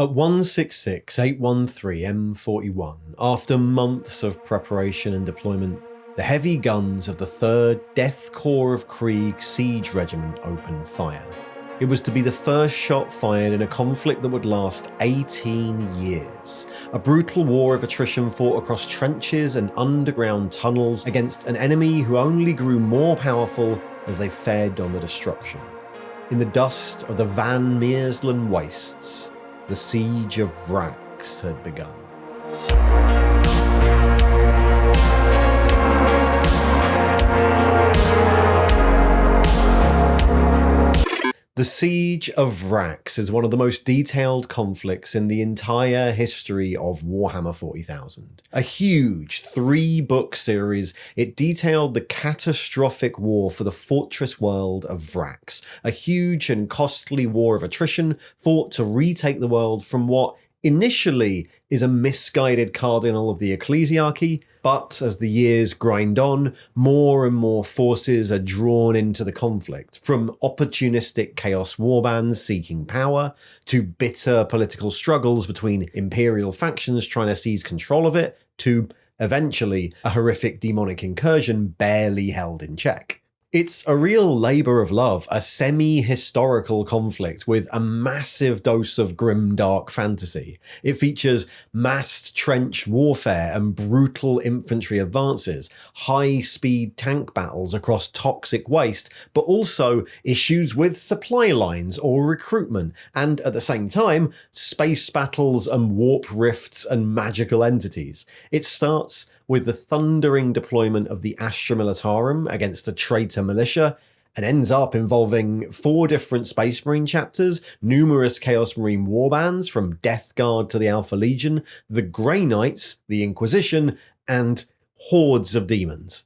At 166-813 M41, after months of preparation and deployment, the heavy guns of the 3rd Death Corps of Krieg Siege Regiment opened fire. It was to be the first shot fired in a conflict that would last 18 years. A brutal war of attrition fought across trenches and underground tunnels against an enemy who only grew more powerful as they fed on the destruction. In the dust of the Van Meerslen wastes, the Siege of Vraks had begun. The Siege of Vraks is one of the most detailed conflicts in the entire history of Warhammer 40,000. A huge 3-book series, it detailed the catastrophic war for the fortress world of Vraks, a huge and costly war of attrition fought to retake the world from what initially is a misguided cardinal of the ecclesiarchy, but as the years grind on, more and more forces are drawn into the conflict, from opportunistic chaos warbands seeking power, to bitter political struggles between imperial factions trying to seize control of it, to, eventually, a horrific daemonic incursion barely held in check. It's a real labour of love, a semi-historical conflict with a massive dose of grim dark fantasy. It features massed trench warfare and brutal infantry advances, high-speed tank battles across toxic waste, but also issues with supply lines or recruitment, and at the same time, space battles and warp rifts and magical entities. It starts with the thundering deployment of the Astra Militarum against a traitor militia, and ends up involving 4 different Space Marine chapters, numerous Chaos Marine warbands from Death Guard to the Alpha Legion, the Grey Knights, the Inquisition, and hordes of demons.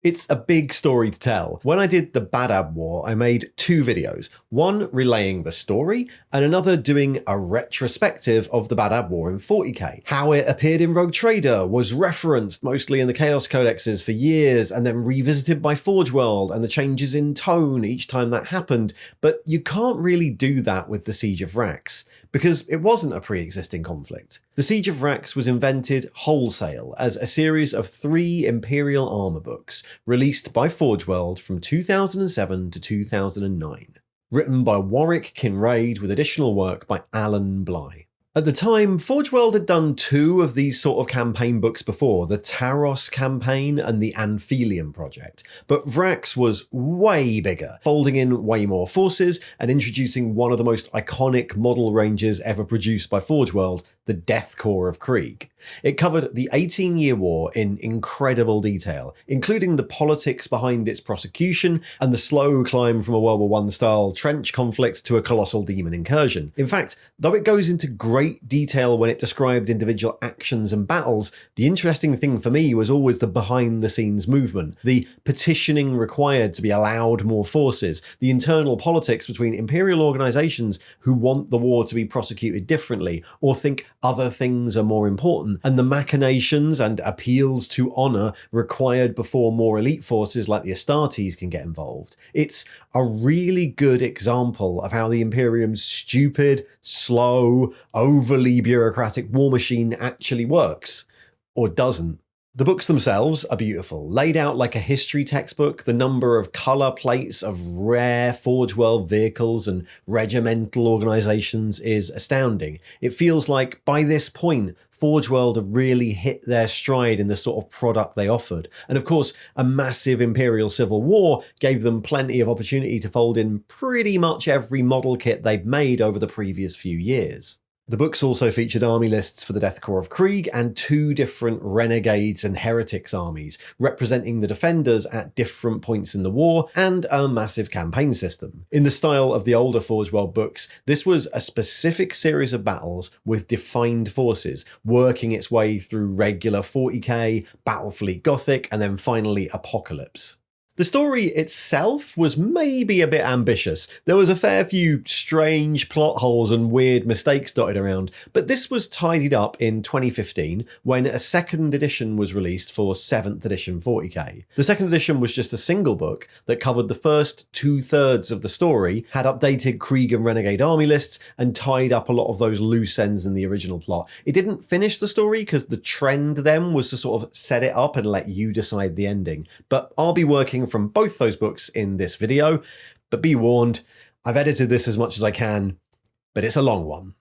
It's a big story to tell. When I did the Badab War, I made 2 videos, one relaying the story and another doing a retrospective of the Badab War in 40k. How it appeared in Rogue Trader, was referenced mostly in the Chaos Codexes for years and then revisited by Forge World, and the changes in tone each time that happened, but you can't really do that with the Siege of Vraks, because it wasn't a pre-existing conflict. The Siege of Vraks was invented wholesale as a series of 3 Imperial Armour books, released by Forge World from 2007 to 2009. Written by Warwick Kinraid with additional work by Alan Bly. At the time, Forge World had done 2 of these sort of campaign books before, the Taros campaign and the Anphelium project, but Vraks was way bigger, folding in way more forces and introducing one of the most iconic model ranges ever produced by Forge World, the Death Corps of Krieg. It covered the 18-year war in incredible detail, including the politics behind its prosecution and the slow climb from a World War I style trench conflict to a colossal demon incursion. In fact, though it goes into great detail when it described individual actions and battles, the interesting thing for me was always the behind-the-scenes movement, the petitioning required to be allowed more forces, the internal politics between imperial organisations who want the war to be prosecuted differently or think other things are more important, and the machinations and appeals to honour required before more elite forces like the Astartes can get involved. It's a really good example of how the Imperium's stupid, slow, overly bureaucratic war machine actually works. Or doesn't. The books themselves are beautiful, laid out like a history textbook. The number of colour plates of rare Forge World vehicles and regimental organisations is astounding. It feels like, by this point, Forge World have really hit their stride in the sort of product they offered. And of course, a massive Imperial Civil War gave them plenty of opportunity to fold in pretty much every model kit they've made over the previous few years. The books also featured army lists for the Death Corps of Krieg and 2 different Renegades and Heretics armies, representing the defenders at different points in the war, and a massive campaign system. In the style of the older Forge World books, this was a specific series of battles with defined forces, working its way through regular 40k, Battlefleet Gothic, and then finally Apocalypse. The story itself was maybe a bit ambitious. There was a fair few strange plot holes and weird mistakes dotted around, but this was tidied up in 2015 when a second edition was released for 7th edition 40k. The second edition was just a single book that covered the first 2/3 of the story, had updated Krieg and Renegade army lists, and tied up a lot of those loose ends in the original plot. It didn't finish the story because the trend then was to sort of set it up and let you decide the ending. But I'll be working from both those books in this video, but be warned, I've edited this as much as I can, but it's a long one.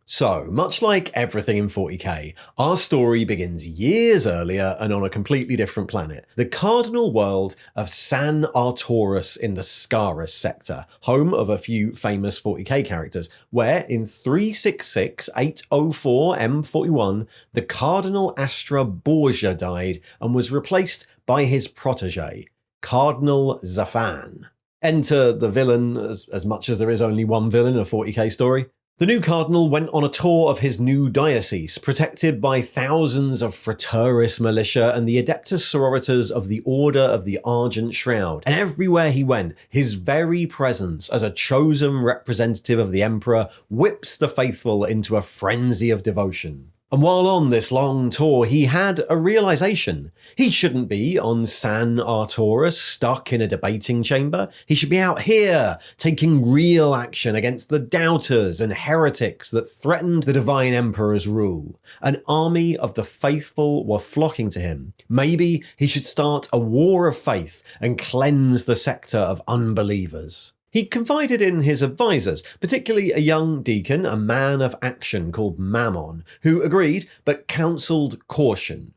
So, much like everything in 40k, our story begins years earlier and on a completely different planet, the cardinal world of San Arturus in the Scarus sector, home of a few famous 40k characters, where in 366-804 M41, the Cardinal Astra Borgia died and was replaced by his protege, Cardinal Zafan. Enter the villain, as much as there is only one villain in a 40k story. The new cardinal went on a tour of his new diocese, protected by thousands of Frateris militia and the Adeptus Sororitas of the Order of the Argent Shroud. And everywhere he went, his very presence as a chosen representative of the Emperor whipped the faithful into a frenzy of devotion. And while on this long tour, he had a realization. He shouldn't be on San Arturus, stuck in a debating chamber. He should be out here, taking real action against the doubters and heretics that threatened the Divine Emperor's rule. An army of the faithful were flocking to him. Maybe he should start a war of faith and cleanse the sector of unbelievers. He confided in his advisors, particularly a young deacon, a man of action called Mammon, who agreed but counselled caution.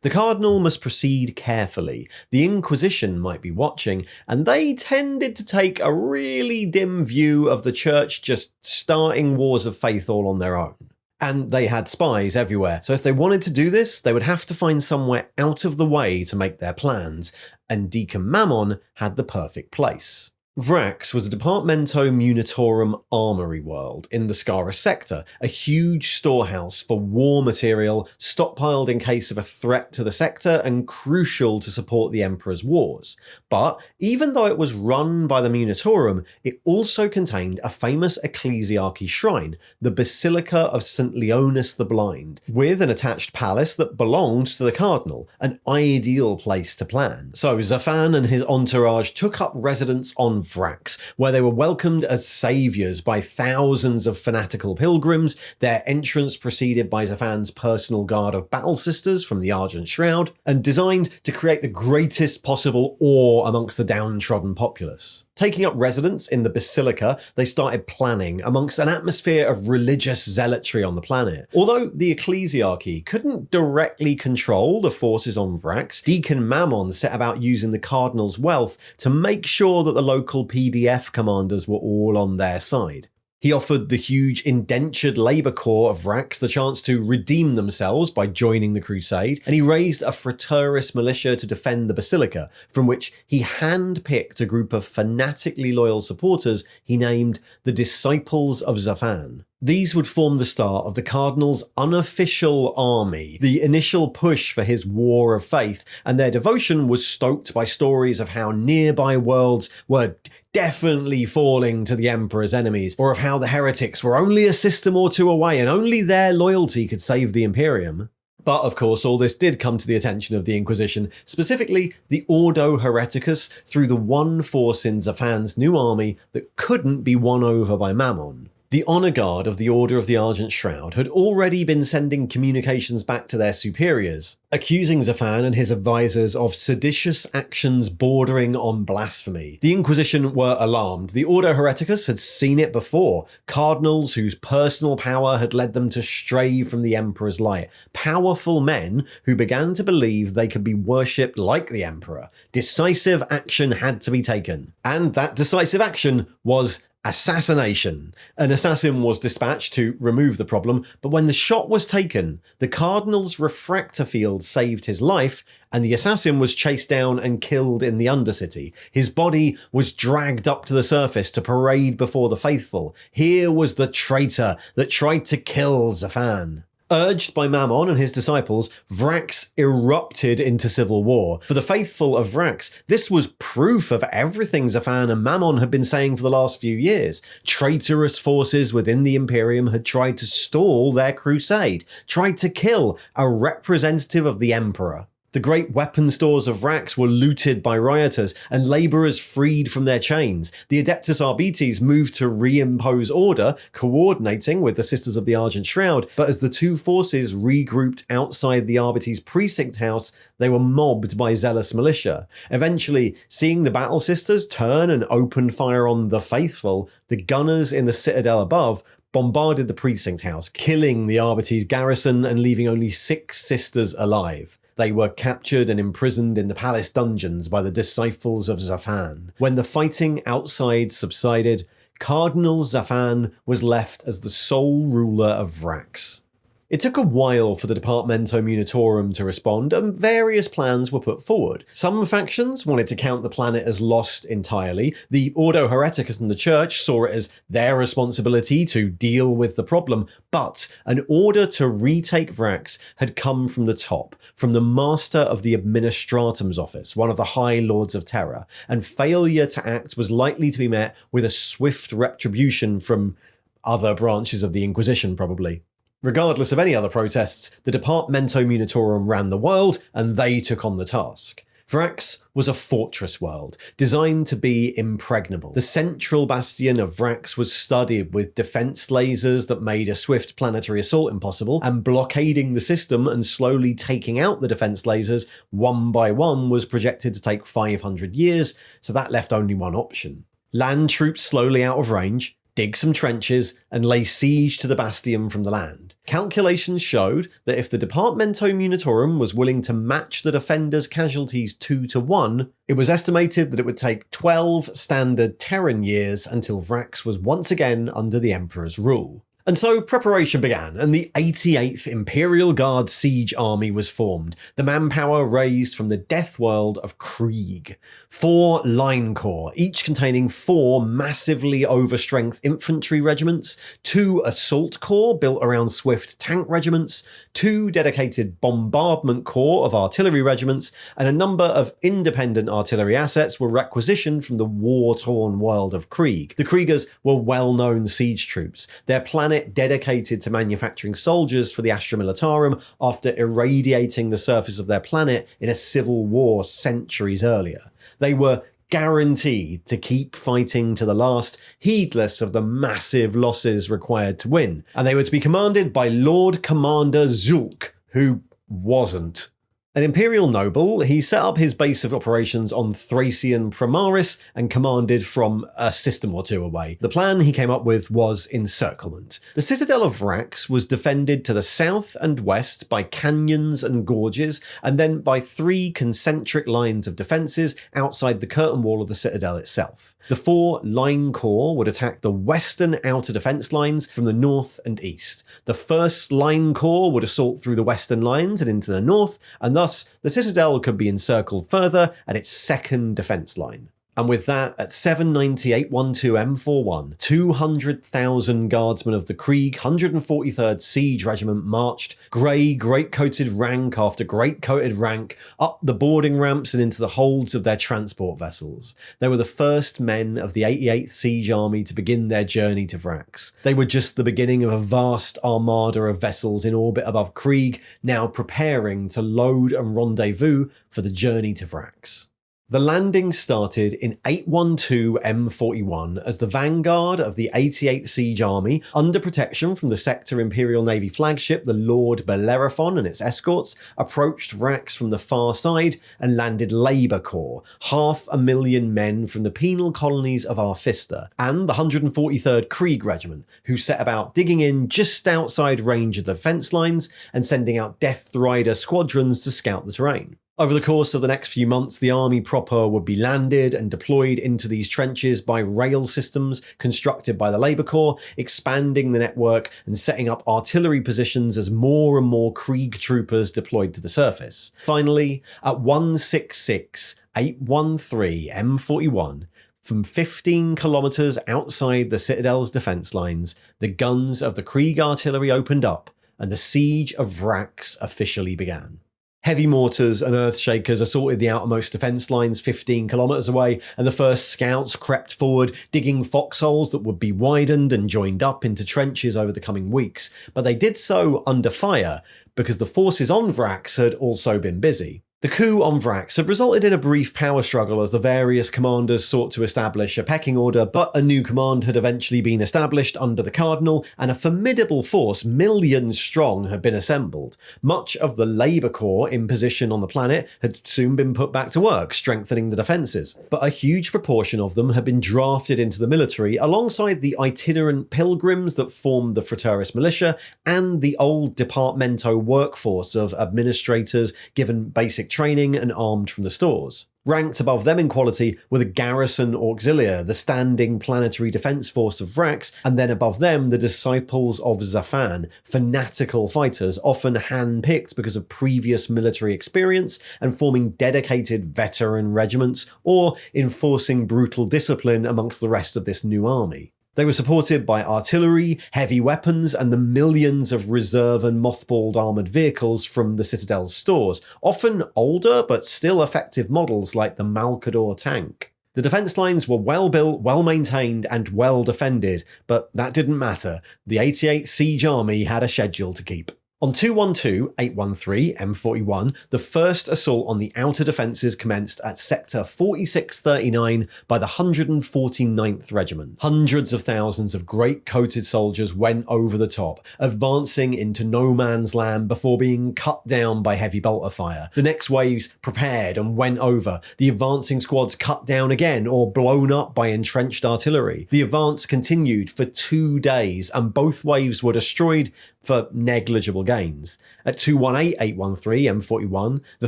The cardinal must proceed carefully. The Inquisition might be watching, and they tended to take a really dim view of the church just starting wars of faith all on their own. And they had spies everywhere, so if they wanted to do this, they would have to find somewhere out of the way to make their plans, and Deacon Mammon had the perfect place. Vraks was a Departamento Munitorum armory world in the Scarus sector, a huge storehouse for war material stockpiled in case of a threat to the sector and crucial to support the Emperor's wars. But even though it was run by the Munitorum, it also contained a famous ecclesiarchy shrine, the Basilica of St. Leonis the Blind, with an attached palace that belonged to the cardinal, an ideal place to plan. So Zafan and his entourage took up residence on Vraks, where they were welcomed as saviours by thousands of fanatical pilgrims, their entrance preceded by Zafan's personal guard of battle sisters from the Argent Shroud, and designed to create the greatest possible awe amongst the downtrodden populace. Taking up residence in the Basilica, they started planning amongst an atmosphere of religious zealotry on the planet. Although the ecclesiarchy couldn't directly control the forces on Vraks, Deacon Mammon set about using the cardinal's wealth to make sure that the local PDF commanders were all on their side. He offered the huge indentured labour corps of Vraks the chance to redeem themselves by joining the crusade, and he raised a Frateris militia to defend the Basilica, from which he hand-picked a group of fanatically loyal supporters he named the Disciples of Zafan. These would form the start of the Cardinal's unofficial army, the initial push for his war of faith, and their devotion was stoked by stories of how nearby worlds were definitely falling to the Emperor's enemies, or of how the heretics were only a system or two away and only their loyalty could save the Imperium. But of course, all this did come to the attention of the Inquisition, specifically the Ordo Hereticus, through the one force in Zafan's new army that couldn't be won over by Mammon. The Honour Guard of the Order of the Argent Shroud had already been sending communications back to their superiors, accusing Zafan and his advisors of seditious actions bordering on blasphemy. The Inquisition were alarmed. The Ordo Hereticus had seen it before. Cardinals whose personal power had led them to stray from the Emperor's light. Powerful men who began to believe they could be worshipped like the Emperor. Decisive action had to be taken. And that decisive action was assassination. An assassin was dispatched to remove the problem, but when the shot was taken, the Cardinal's refractor field saved his life, and the assassin was chased down and killed in the Undercity. His body was dragged up to the surface to parade before the faithful. Here was the traitor that tried to kill Zafan. Urged by Mammon and his disciples, Vraks erupted into civil war. For the faithful of Vraks, this was proof of everything Zafan and Mammon had been saying for the last few years. Traitorous forces within the Imperium had tried to stall their crusade, tried to kill a representative of the Emperor. The great weapon stores of Vraks were looted by rioters, and labourers freed from their chains. The Adeptus Arbites moved to reimpose order, coordinating with the Sisters of the Argent Shroud, but as the two forces regrouped outside the Arbites precinct house, they were mobbed by zealous militia. Eventually, seeing the Battle Sisters turn and open fire on the faithful, the gunners in the citadel above bombarded the precinct house, killing the Arbites garrison and leaving only 6 sisters alive. They were captured and imprisoned in the palace dungeons by the disciples of Zafan. When the fighting outside subsided, Cardinal Zafan was left as the sole ruler of Vraks. It took a while for the Departamento Munitorum to respond, and various plans were put forward. Some factions wanted to count the planet as lost entirely. The Ordo Hereticus and the Church saw it as their responsibility to deal with the problem, but an order to retake Vraks had come from the top, from the Master of the Administratum's office, one of the High Lords of Terror, and failure to act was likely to be met with a swift retribution from other branches of the Inquisition, probably. Regardless of any other protests, the Departamento Munitorum ran the world, and they took on the task. Vraks was a fortress world, designed to be impregnable. The central bastion of Vraks was studded with defense lasers that made a swift planetary assault impossible, and blockading the system and slowly taking out the defense lasers one by one was projected to take 500 years, so that left only one option. Land troops slowly out of range, dig some trenches, and lay siege to the bastion from the land. Calculations showed that if the Departamento Munitorum was willing to match the defenders' casualties 2-1, it was estimated that it would take 12 standard Terran years until Vraks was once again under the Emperor's rule. And so preparation began, and the 88th Imperial Guard Siege Army was formed, the manpower raised from the death world of Krieg. 4 line corps, each containing 4 massively overstrength infantry regiments, 2 assault corps built around swift tank regiments, 2 dedicated bombardment corps of artillery regiments, and a number of independent artillery assets were requisitioned from the war-torn world of Krieg. The Kriegers were well-known siege troops, their planet dedicated to manufacturing soldiers for the Astra Militarum after irradiating the surface of their planet in a civil war centuries earlier. They were guaranteed to keep fighting to the last, heedless of the massive losses required to win, and they were to be commanded by Lord Commander Zulk, who wasn't. An imperial noble, he set up his base of operations on Thracian Primaris and commanded from a system or two away. The plan he came up with was encirclement. The citadel of Vraks was defended to the south and west by canyons and gorges, and then by 3 concentric lines of defences outside the curtain wall of the citadel itself. The 4 line corps would attack the western outer defence lines from the north and east. The 1st line corps would assault through the western lines and into the north, and thus the citadel could be encircled further at its 2nd defence line. And with that, at 79812 M41, 200,000 guardsmen of the Krieg 143rd Siege Regiment marched, grey, great-coated rank after great-coated rank, up the boarding ramps and into the holds of their transport vessels. They were the first men of the 88th Siege Army to begin their journey to Vraks. They were just the beginning of a vast armada of vessels in orbit above Krieg, now preparing to load and rendezvous for the journey to Vraks. The landing started in 812 M41 as the vanguard of the 88th Siege Army, under protection from the Sector Imperial Navy flagship, the Lord Bellerophon and its escorts, approached Vraks from the far side and landed Labour Corps, 500,000 men from the penal colonies of Arfista, and the 143rd Krieg Regiment, who set about digging in just outside range of the defence lines and sending out Death Rider squadrons to scout the terrain. Over the course of the next few months, the army proper would be landed and deployed into these trenches by rail systems constructed by the Labour Corps, expanding the network and setting up artillery positions as more and more Krieg troopers deployed to the surface. Finally, at 166-813 M41, from 15 kilometres outside the Citadel's defence lines, the guns of the Krieg artillery opened up, and the Siege of Vraks officially began. Heavy mortars and earthshakers assaulted the outermost defence lines 15 kilometres away, and the first scouts crept forward, digging foxholes that would be widened and joined up into trenches over the coming weeks. But they did so under fire, because the forces on Vraks had also been busy. The coup on Vraks had resulted in a brief power struggle as the various commanders sought to establish a pecking order, but a new command had eventually been established under the Cardinal, and a formidable force, millions strong, had been assembled. Much of the Labour Corps in position on the planet had soon been put back to work, strengthening the defences, but a huge proportion of them had been drafted into the military alongside the itinerant pilgrims that formed the Fraterus militia and the old departamento workforce of administrators given basic training and armed from the stores. Ranked above them in quality were the Garrison Auxilia, the standing planetary defence force of Vraks, and then above them the Disciples of Zafan, fanatical fighters, often hand-picked because of previous military experience and forming dedicated veteran regiments or enforcing brutal discipline amongst the rest of this new army. They were supported by artillery, heavy weapons, and the millions of reserve and mothballed armoured vehicles from the Citadel's stores, often older but still effective models like the Malcador tank. The defence lines were well built, well maintained, and well defended, but that didn't matter. The 88th Siege Army had a schedule to keep. On 212-813 M41, the first assault on the outer defences commenced at Sector 4639 by the 149th Regiment. Hundreds of thousands of great-coated soldiers went over the top, advancing into no man's land before being cut down by heavy bolter fire. The next waves prepared and went over. The advancing squads cut down again or blown up by entrenched artillery. The advance continued for 2 days, and both waves were destroyed for negligible gains. At 218-813 M41, the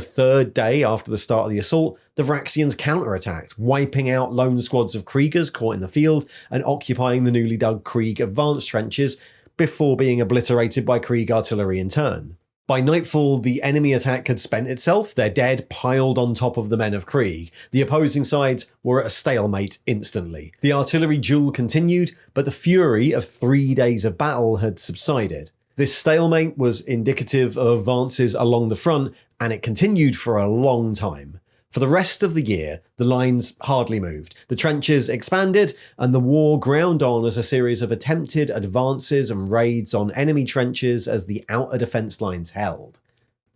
third day after the start of the assault, the Vraxians counterattacked, wiping out lone squads of Kriegers caught in the field and occupying the newly dug Krieg advance trenches before being obliterated by Krieg artillery in turn. By nightfall, the enemy attack had spent itself, their dead piled on top of the men of Krieg. The opposing sides were at a stalemate instantly. The artillery duel continued, but the fury of 3 days of battle had subsided. This stalemate was indicative of advances along the front, and it continued for a long time. For the rest of the year, the lines hardly moved. The trenches expanded, and the war ground on as a series of attempted advances and raids on enemy trenches as the outer defence lines held.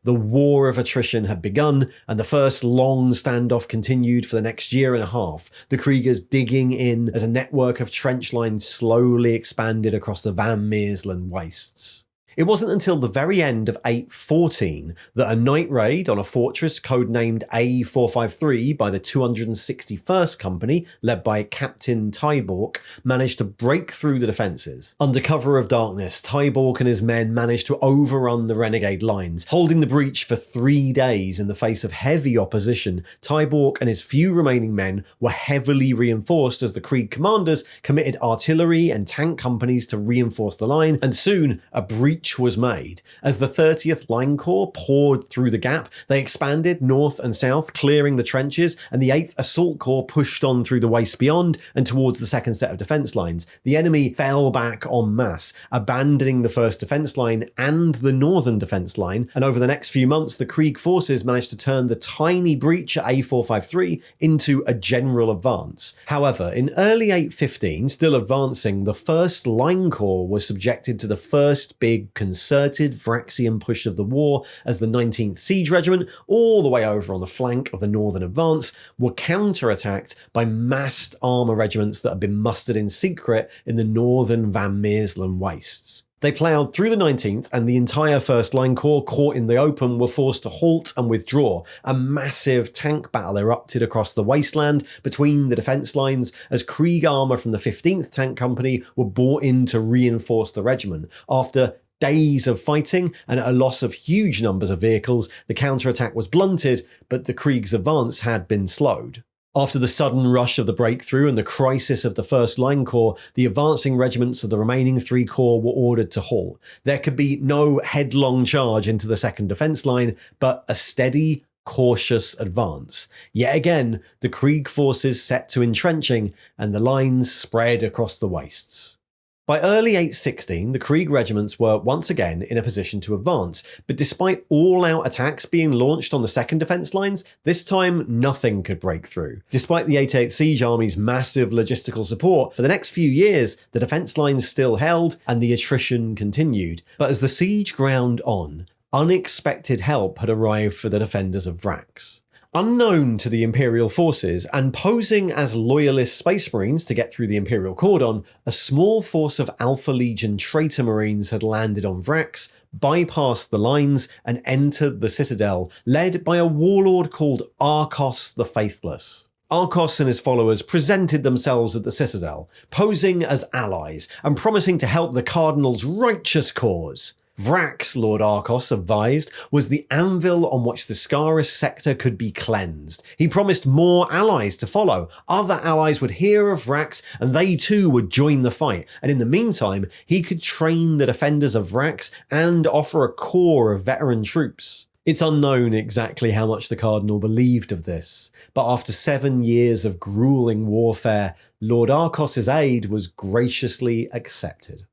The war of attrition had begun, and the first long standoff continued for the next year and a half, the Kriegers digging in as a network of trench lines slowly expanded across the Van Meersland wastes. It wasn't until the very end of 814 that a night raid on a fortress codenamed A453 by the 261st Company, led by Captain Tybork, managed to break through the defences. Under cover of darkness, Tybork and his men managed to overrun the renegade lines, holding the breach for 3 days in the face of heavy opposition. Tybork and his few remaining men were heavily reinforced as the Krieg commanders committed artillery and tank companies to reinforce the line, and soon a breach was made. As the 30th Line Corps poured through the gap, they expanded north and south, clearing the trenches, and the 8th Assault Corps pushed on through the waste beyond and towards the second set of defence lines. The enemy fell back en masse, abandoning the first defence line and the northern defence line, and over the next few months, the Krieg forces managed to turn the tiny breach at A453 into a general advance. However, in early 815, still advancing, the 1st Line Corps was subjected to the first big concerted Vraxian push of the war as the 19th Siege Regiment, all the way over on the flank of the northern advance, were counterattacked by massed armour regiments that had been mustered in secret in the northern Van Meersland wastes. They ploughed through the 19th, and the entire 1st Line Corps, caught in the open, were forced to halt and withdraw. A massive tank battle erupted across the wasteland between the defence lines as Krieg armour from the 15th Tank Company were brought in to reinforce the regiment. After days of fighting and at a loss of huge numbers of vehicles, the counterattack was blunted, but the Krieg's advance had been slowed. After the sudden rush of the breakthrough and the crisis of the 1st Line Corps, the advancing regiments of the remaining 3 corps were ordered to halt. There could be no headlong charge into the second defence line, but a steady, cautious advance. Yet again, the Krieg forces set to entrenching, and the lines spread across the wastes. By early 816, the Krieg regiments were once again in a position to advance, but despite all-out attacks being launched on the second defence lines, this time nothing could break through. Despite the 88th Siege Army's massive logistical support, for the next few years, the defence lines still held and the attrition continued. But as the siege ground on, unexpected help had arrived for the defenders of Vraks. Unknown to the Imperial forces and posing as loyalist Space Marines to get through the Imperial cordon, a small force of Alpha Legion traitor Marines had landed on Vraks, bypassed the lines and entered the citadel, led by a warlord called Arcos the Faithless. Arcos and his followers presented themselves at the citadel, posing as allies and promising to help the Cardinal's righteous cause. Vraks, Lord Arcos advised, was the anvil on which the Scaris sector could be cleansed. He promised more allies to follow. Other allies would hear of Vraks and they too would join the fight. And in the meantime, he could train the defenders of Vraks and offer a corps of veteran troops. It's unknown exactly how much the Cardinal believed of this, but after 7 years of gruelling warfare, Lord Arcos's aid was graciously accepted.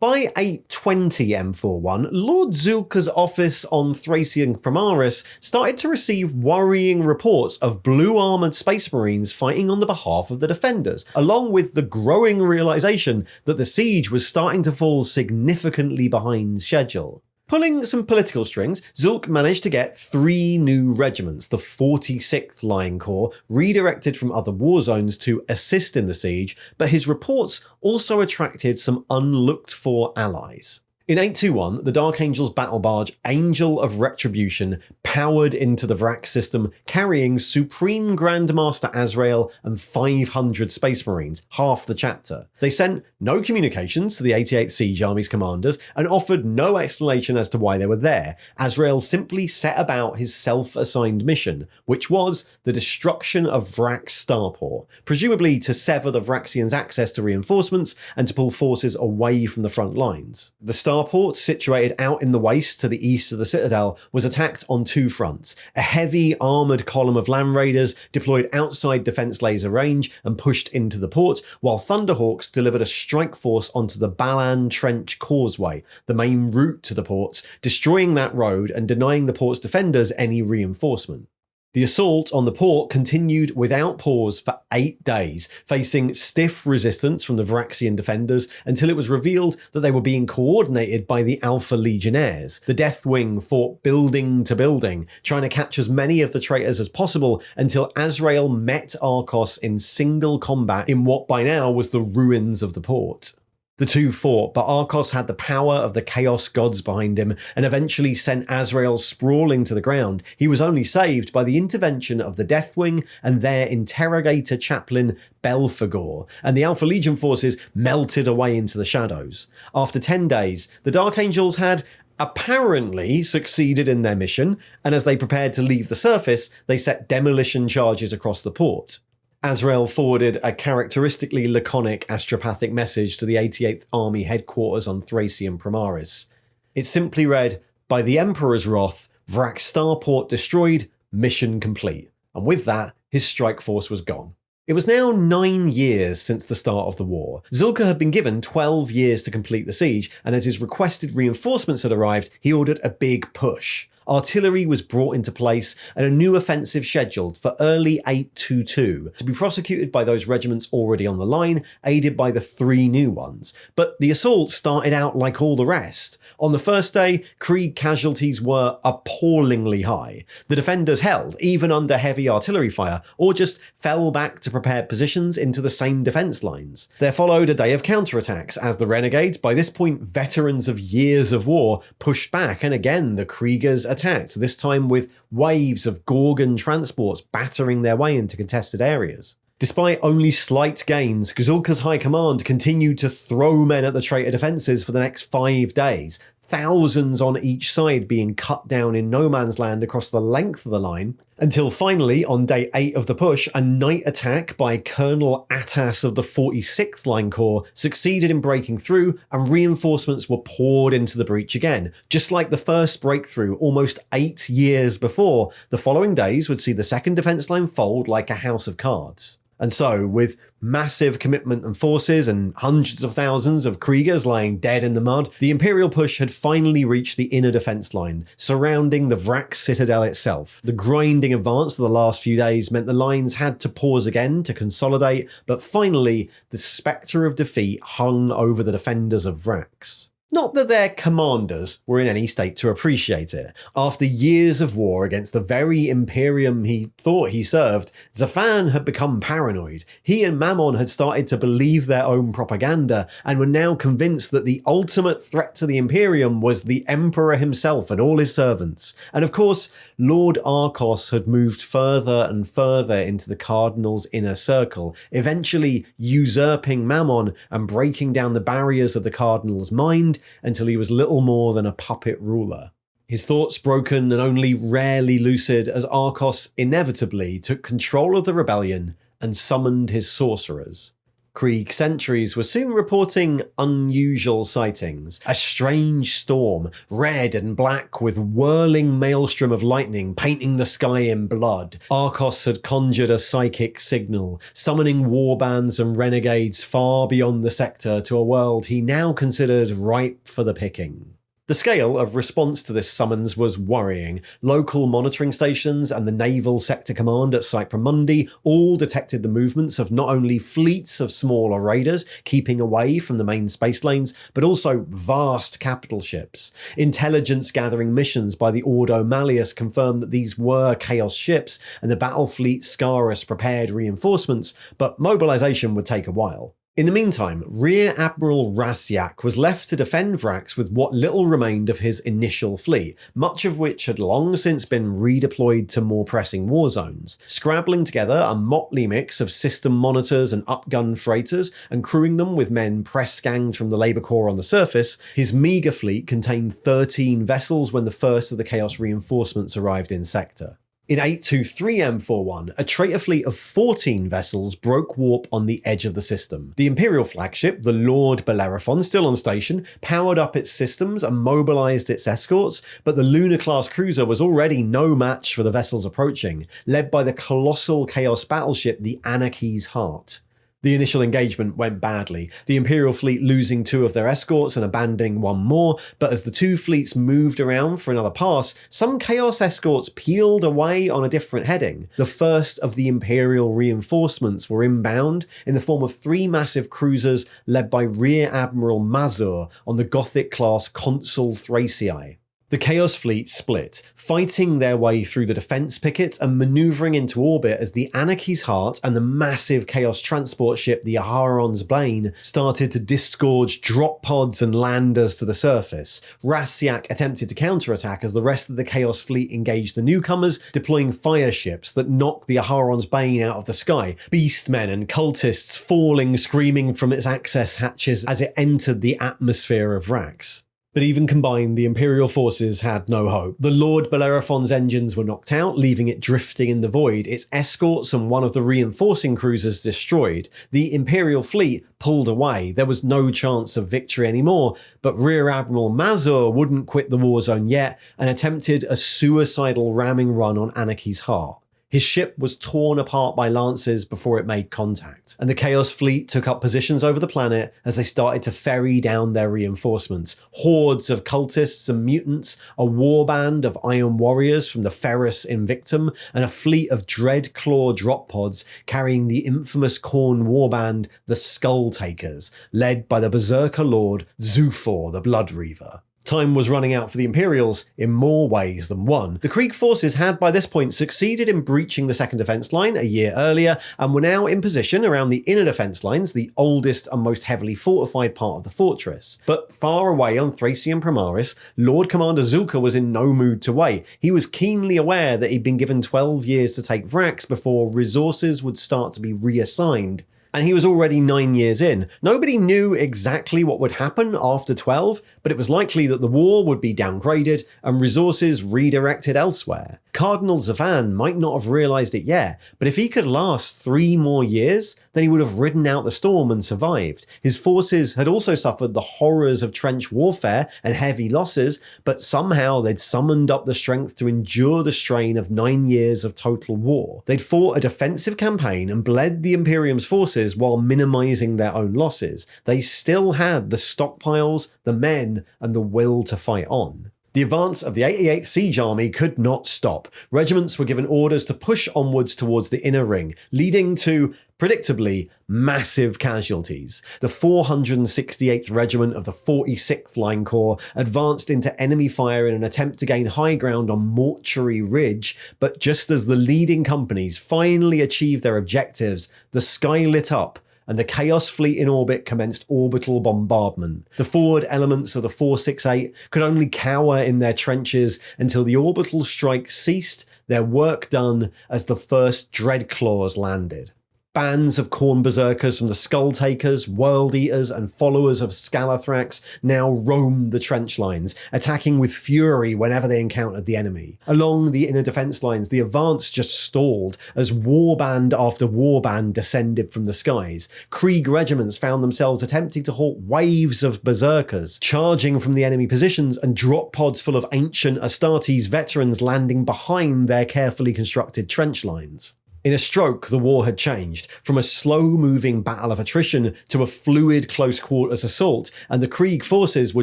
By 820 M41, Lord Zulka's office on Thracian Primaris started to receive worrying reports of blue-armoured Space Marines fighting on the behalf of the defenders, along with the growing realisation that the siege was starting to fall significantly behind schedule. Pulling some political strings, Zulk managed to get 3 new regiments, the 46th Line Corps, redirected from other war zones to assist in the siege, but his reports also attracted some unlooked-for allies. In 821, the Dark Angel's battle barge Angel of Retribution powered into the Vraks system, carrying Supreme Grandmaster Azrael and 500 Space Marines, half the chapter. They sent no communications to the 88th Siege Army's commanders and offered no explanation as to why they were there. Azrael simply set about his self-assigned mission, which was the destruction of Vraks starport, presumably to sever the Vraxians' access to reinforcements and to pull forces away from the front lines. The starport, situated out in the waste to the east of the citadel, was attacked on 2 fronts. A heavy armoured column of land raiders deployed outside defence laser range and pushed into the port, while Thunderhawks delivered a strike force onto the Balan Trench Causeway, the main route to the ports, destroying that road and denying the port's defenders any reinforcement. The assault on the port continued without pause for 8 days, facing stiff resistance from the Vraxian defenders until it was revealed that they were being coordinated by the Alpha Legionnaires. The Deathwing fought building to building, trying to catch as many of the traitors as possible until Azrael met Arcos in single combat in what by now was the ruins of the port. The two fought, but Arcos had the power of the Chaos Gods behind him and eventually sent Azrael sprawling to the ground. He was only saved by the intervention of the Deathwing and their interrogator chaplain Belphegor, and the Alpha Legion forces melted away into the shadows. After 10 days, the Dark Angels had apparently succeeded in their mission, and as they prepared to leave the surface, they set demolition charges across the port. Azrael forwarded a characteristically laconic astropathic message to the 88th Army headquarters on Thracian Primaris. It simply read, "By the Emperor's wrath, Vraks starport destroyed, mission complete." And with that, his strike force was gone. It was now 9 years since the start of the war. Zulka had been given 12 years to complete the siege, and as his requested reinforcements had arrived, he ordered a big push. Artillery was brought into place and a new offensive scheduled for early 822 to be prosecuted by those regiments already on the line, aided by the 3 new ones. But the assault started out like all the rest. On the first day, Krieg casualties were appallingly high. The defenders held, even under heavy artillery fire, or just fell back to prepared positions into the same defence lines. There followed a day of counterattacks as the renegades, by this point veterans of years of war, pushed back, and again the Kriegers attacked, this time with waves of Gorgon transports battering their way into contested areas. Despite only slight gains, Gazulka's high command continued to throw men at the traitor defences for the next 5 days, thousands on each side being cut down in no man's land across the length of the line, until finally, on day 8 of the push, a night attack by Colonel Attas of the 46th Line Corps succeeded in breaking through, and reinforcements were poured into the breach again. Just like the first breakthrough almost 8 years before, the following days would see the second defence line fold like a house of cards. And so, with massive commitment and forces and hundreds of thousands of Kriegers lying dead in the mud, the Imperial push had finally reached the inner defence line, surrounding the Vraks citadel itself. The grinding advance of the last few days meant the lines had to pause again to consolidate, but finally, the spectre of defeat hung over the defenders of Vraks. Not that their commanders were in any state to appreciate it. After years of war against the very Imperium he thought he served, Zafan had become paranoid. He and Mammon had started to believe their own propaganda and were now convinced that the ultimate threat to the Imperium was the Emperor himself and all his servants. And of course, Lord Arcos had moved further and further into the Cardinal's inner circle, eventually usurping Mammon and breaking down the barriers of the Cardinal's mind until he was little more than a puppet ruler. His thoughts broken and only rarely lucid as Arcos inevitably took control of the rebellion and summoned his sorcerers. Krieg sentries were soon reporting unusual sightings. A strange storm, red and black with whirling maelstrom of lightning painting the sky in blood. Arcos had conjured a psychic signal, summoning warbands and renegades far beyond the sector to a world he now considered ripe for the picking. The scale of response to this summons was worrying. Local monitoring stations and the Naval Sector Command at Cypra Mundi all detected the movements of not only fleets of smaller raiders keeping away from the main space lanes, but also vast capital ships. Intelligence-gathering missions by the Ordo Malleus confirmed that these were Chaos ships, and the battle fleet Scarus prepared reinforcements, but mobilization would take a while. In the meantime, Rear Admiral Rasiak was left to defend Vraks with what little remained of his initial fleet, much of which had long since been redeployed to more pressing war zones. Scrabbling together a motley mix of system monitors and upgun freighters and crewing them with men press-ganged from the Labour Corps on the surface, his meagre fleet contained 13 vessels when the first of the Chaos reinforcements arrived in sector. In 823 M41, a traitor fleet of 14 vessels broke warp on the edge of the system. The Imperial flagship, the Lord Bellerophon, still on station, powered up its systems and mobilized its escorts, but the Lunar-class cruiser was already no match for the vessels approaching, led by the colossal Chaos battleship, the Anarchy's Heart. The initial engagement went badly, the Imperial fleet losing 2 of their escorts and abandoning 1 more, but as the 2 fleets moved around for another pass, some Chaos escorts peeled away on a different heading. The first of the Imperial reinforcements were inbound in the form of 3 massive cruisers led by Rear Admiral Mazur on the Gothic-class Consul Thraciae. The Chaos fleet split, fighting their way through the defence picket and manoeuvring into orbit as the Anarchy's Heart and the massive Chaos transport ship the Aharon's Bane started to disgorge drop pods and landers to the surface. Rasiak attempted to counterattack as the rest of the Chaos fleet engaged the newcomers, deploying fire ships that knocked the Aharon's Bane out of the sky, beastmen and cultists falling screaming from its access hatches as it entered the atmosphere of Vraks. But even combined, the Imperial forces had no hope. The Lord Bellerophon's engines were knocked out, leaving it drifting in the void, its escorts and one of the reinforcing cruisers destroyed. The Imperial fleet pulled away. There was no chance of victory anymore, but Rear Admiral Mazur wouldn't quit the war zone yet and attempted a suicidal ramming run on Anarchy's Heart. His ship was torn apart by lances before it made contact, and the Chaos fleet took up positions over the planet as they started to ferry down their reinforcements. Hordes of cultists and mutants, a warband of iron warriors from the Ferrus Invictum, and a fleet of Dread Claw drop pods carrying the infamous Khorne warband, the Skull Takers, led by the Berserker Lord Zufar the Blood Reaver. Time was running out for the Imperials in more ways than one. The Krieg forces had by this point succeeded in breaching the second defence line a year earlier and were now in position around the inner defence lines, the oldest and most heavily fortified part of the fortress. But far away on Thracian Primaris, Lord Commander Zulka was in no mood to wait. He was keenly aware that he'd been given 12 years to take Vraks before resources would start to be reassigned. And he was already 9 years in. Nobody knew exactly what would happen after 12, but it was likely that the war would be downgraded and resources redirected elsewhere. Cardinal Zavan might not have realised it yet, but if he could last 3 more years, then he would have ridden out the storm and survived. His forces had also suffered the horrors of trench warfare and heavy losses, but somehow they'd summoned up the strength to endure the strain of 9 years of total war. They'd fought a defensive campaign and bled the Imperium's forces while minimizing their own losses. They still had the stockpiles, the men, and the will to fight on. The advance of the 88th Siege Army could not stop. Regiments were given orders to push onwards towards the inner ring, leading to, predictably, massive casualties. The 468th Regiment of the 46th Line Corps advanced into enemy fire in an attempt to gain high ground on Mortuary Ridge, but just as the leading companies finally achieved their objectives, the sky lit up and the Chaos Fleet in orbit commenced orbital bombardment. The forward elements of the 468 could only cower in their trenches until the orbital strike ceased, their work done as the first Dreadclaws landed. Bands of Khorne berserkers from the Skull Takers, World Eaters, and followers of Scalathrax now roamed the trench lines, attacking with fury whenever they encountered the enemy. Along the inner defense lines, the advance just stalled as warband after warband descended from the skies. Krieg regiments found themselves attempting to halt waves of berserkers, charging from the enemy positions, and drop pods full of ancient Astartes veterans landing behind their carefully constructed trench lines. In a stroke, the war had changed, from a slow-moving battle of attrition to a fluid close-quarters assault, and the Krieg forces were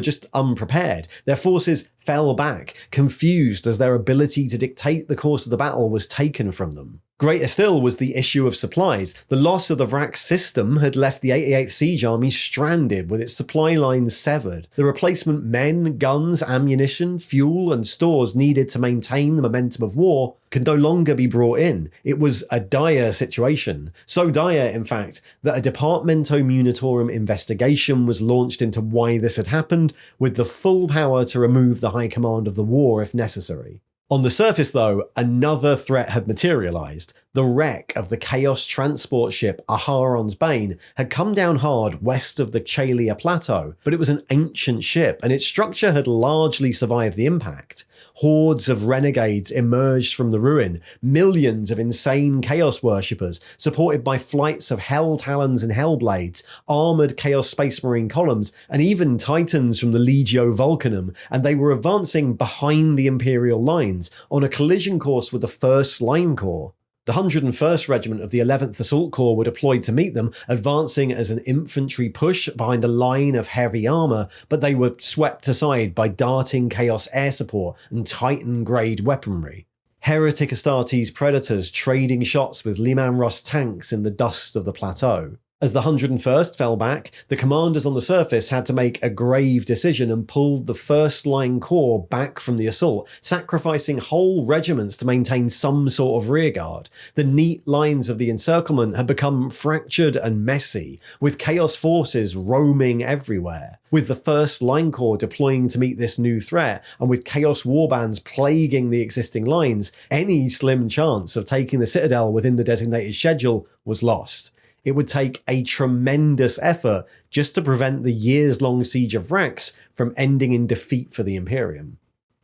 just unprepared. Their forces fell back, confused as their ability to dictate the course of the battle was taken from them. Greater still was the issue of supplies. The loss of the Vraks system had left the 88th Siege Army stranded, with its supply lines severed. The replacement men, guns, ammunition, fuel, and stores needed to maintain the momentum of war could no longer be brought in. It was a dire situation. So dire, in fact, that a Departamento Munitorum investigation was launched into why this had happened, with the full power to remove the High Command of the war if necessary. On the surface, though, another threat had materialised. The wreck of the Chaos transport ship Aharon's Bane had come down hard west of the Chalia Plateau, but it was an ancient ship and its structure had largely survived the impact. Hordes of renegades emerged from the ruin, millions of insane Chaos worshippers, supported by flights of Hell Talons and Hellblades, armoured Chaos Space Marine columns, and even Titans from the Legio Vulcanum, and they were advancing behind the Imperial lines, on a collision course with the 1st Line Corps. The 101st Regiment of the 11th Assault Corps were deployed to meet them, advancing as an infantry push behind a line of heavy armour, but they were swept aside by darting Chaos air support and Titan-grade weaponry. Heretic Astartes predators trading shots with Leman Russ tanks in the dust of the plateau. As the 101st fell back, the commanders on the surface had to make a grave decision and pulled the 1st Line Corps back from the assault, sacrificing whole regiments to maintain some sort of rearguard. The neat lines of the encirclement had become fractured and messy, with Chaos forces roaming everywhere. With the 1st Line Corps deploying to meet this new threat, and with Chaos warbands plaguing the existing lines, any slim chance of taking the Citadel within the designated schedule was lost. It would take a tremendous effort just to prevent the years-long Siege of Vraks from ending in defeat for the Imperium.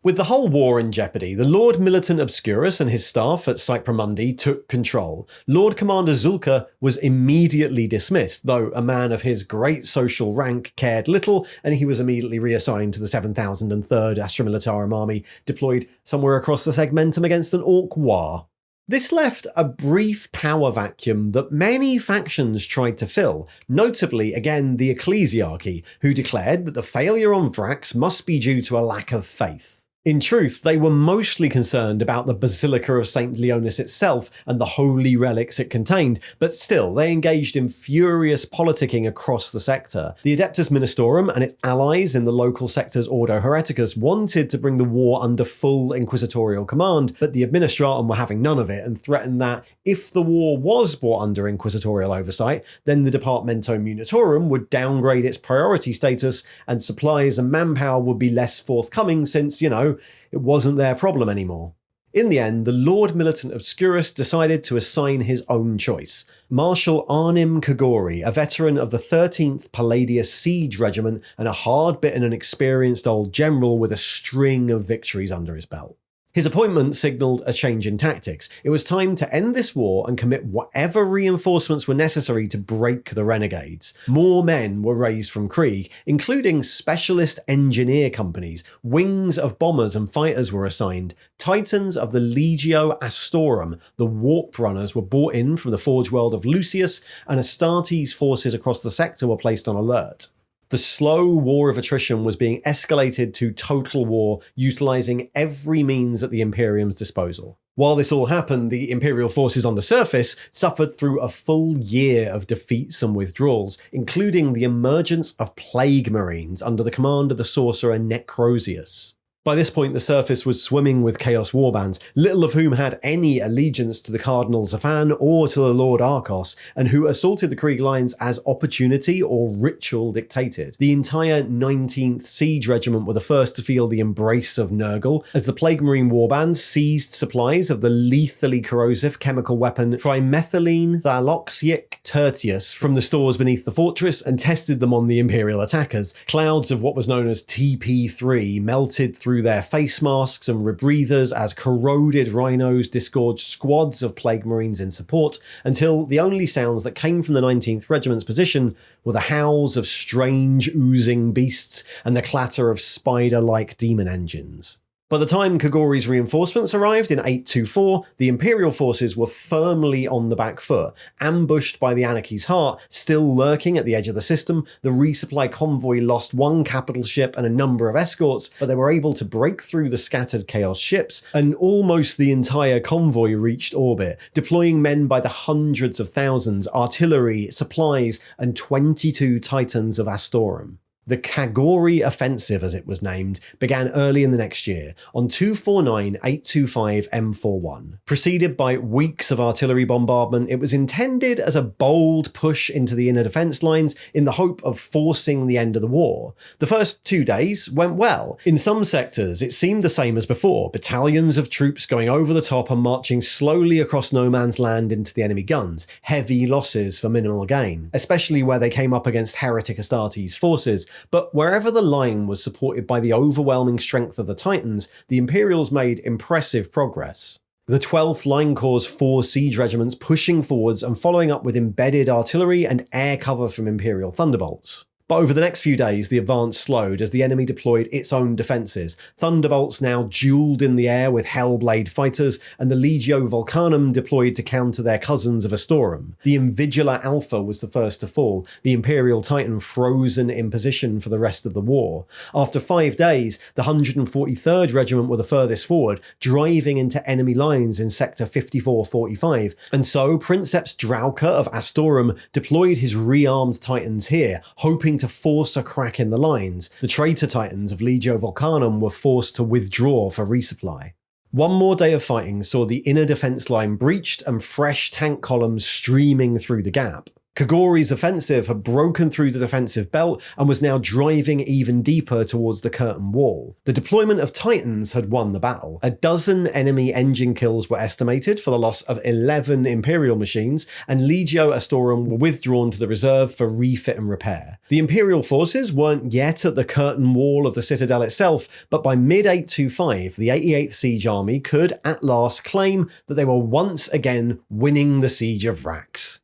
With the whole war in jeopardy, the Lord Militant Obscurus and his staff at Cypramundi took control. Lord Commander Zulka was immediately dismissed, though a man of his great social rank cared little, and he was immediately reassigned to the 7,003rd Astra Militarum Army, deployed somewhere across the segmentum against an Orc war. This left a brief power vacuum that many factions tried to fill, notably, again, the Ecclesiarchy, who declared that the failure on Vraks must be due to a lack of faith. In truth, they were mostly concerned about the Basilica of St. Leonis itself and the holy relics it contained, but still, they engaged in furious politicking across the sector. The Adeptus Ministorum and its allies in the local sector's Ordo Hereticus wanted to bring the war under full inquisitorial command, but the Administratum were having none of it and threatened that if the war was brought under inquisitorial oversight, then the Departamento Munitorum would downgrade its priority status and supplies and manpower would be less forthcoming since, it wasn't their problem anymore. In the end, the Lord Militant Obscurus decided to assign his own choice. Marshal Arnim Kagori, a veteran of the 13th Palladius Siege Regiment and a hard-bitten and experienced old general with a string of victories under his belt. His appointment signalled a change in tactics. It was time to end this war and commit whatever reinforcements were necessary to break the renegades. More men were raised from Krieg, including specialist engineer companies. Wings of bombers and fighters were assigned. Titans of the Legio Astorum, the warp runners, were brought in from the forge world of Lucius, and Astartes forces across the sector were placed on alert. The slow war of attrition was being escalated to total war, utilising every means at the Imperium's disposal. While this all happened, the Imperial forces on the surface suffered through a full year of defeats and withdrawals, including the emergence of plague marines under the command of the sorcerer Necrosius. By this point, the surface was swimming with Chaos warbands, little of whom had any allegiance to the Cardinal Zafan or to the Lord Arcos, and who assaulted the Krieg lines as opportunity or ritual dictated. The entire 19th Siege Regiment were the first to feel the embrace of Nurgle, as the Plague Marine warbands seized supplies of the lethally corrosive chemical weapon trimethylene thaloxyic tertius from the stores beneath the fortress and tested them on the Imperial attackers. Clouds of what was known as TP3 melted through their face masks and rebreathers as corroded rhinos disgorged squads of Plague Marines in support, until the only sounds that came from the 19th Regiment's position were the howls of strange oozing beasts and the clatter of spider-like demon engines. By the time Kagori's reinforcements arrived in 824, the Imperial forces were firmly on the back foot. Ambushed by the Anarchy's Heart, still lurking at the edge of the system, the resupply convoy lost one capital ship and a number of escorts, but they were able to break through the scattered Chaos ships, and almost the entire convoy reached orbit, deploying men by the hundreds of thousands, artillery, supplies, and 22 Titans of Astorum. The Kagori Offensive, as it was named, began early in the next year, on 249-825 M41. Preceded by weeks of artillery bombardment, it was intended as a bold push into the inner defence lines in the hope of forcing the end of the war. The first 2 days went well. In some sectors, it seemed the same as before, battalions of troops going over the top and marching slowly across no man's land into the enemy guns, heavy losses for minimal gain, especially where they came up against heretic Astartes forces. But wherever the line was supported by the overwhelming strength of the Titans, the Imperials made impressive progress. The 12th Line Corps' 4 siege regiments pushing forwards and following up with embedded artillery and air cover from Imperial thunderbolts. But over the next few days, the advance slowed as the enemy deployed its own defences. Thunderbolts now duelled in the air with Hellblade fighters, and the Legio Volcanum deployed to counter their cousins of Astorum. The Invigila Alpha was the first to fall, the Imperial Titan frozen in position for the rest of the war. After 5 days, the 143rd Regiment were the furthest forward, driving into enemy lines in Sector 5445, and so Princeps Drauca of Astorum deployed his rearmed Titans here, hoping to force a crack in the lines. The traitor Titans of Legio Volcanum were forced to withdraw for resupply. One more day of fighting saw the inner defence line breached and fresh tank columns streaming through the gap. Kagori's offensive had broken through the defensive belt and was now driving even deeper towards the curtain wall. The deployment of Titans had won the battle. 12 enemy engine kills were estimated for the loss of 11 Imperial machines, and Legio Astorum were withdrawn to the reserve for refit and repair. The Imperial forces weren't yet at the curtain wall of the citadel itself, but by mid-825, the 88th Siege Army could at last claim that they were once again winning the Siege of Vraks.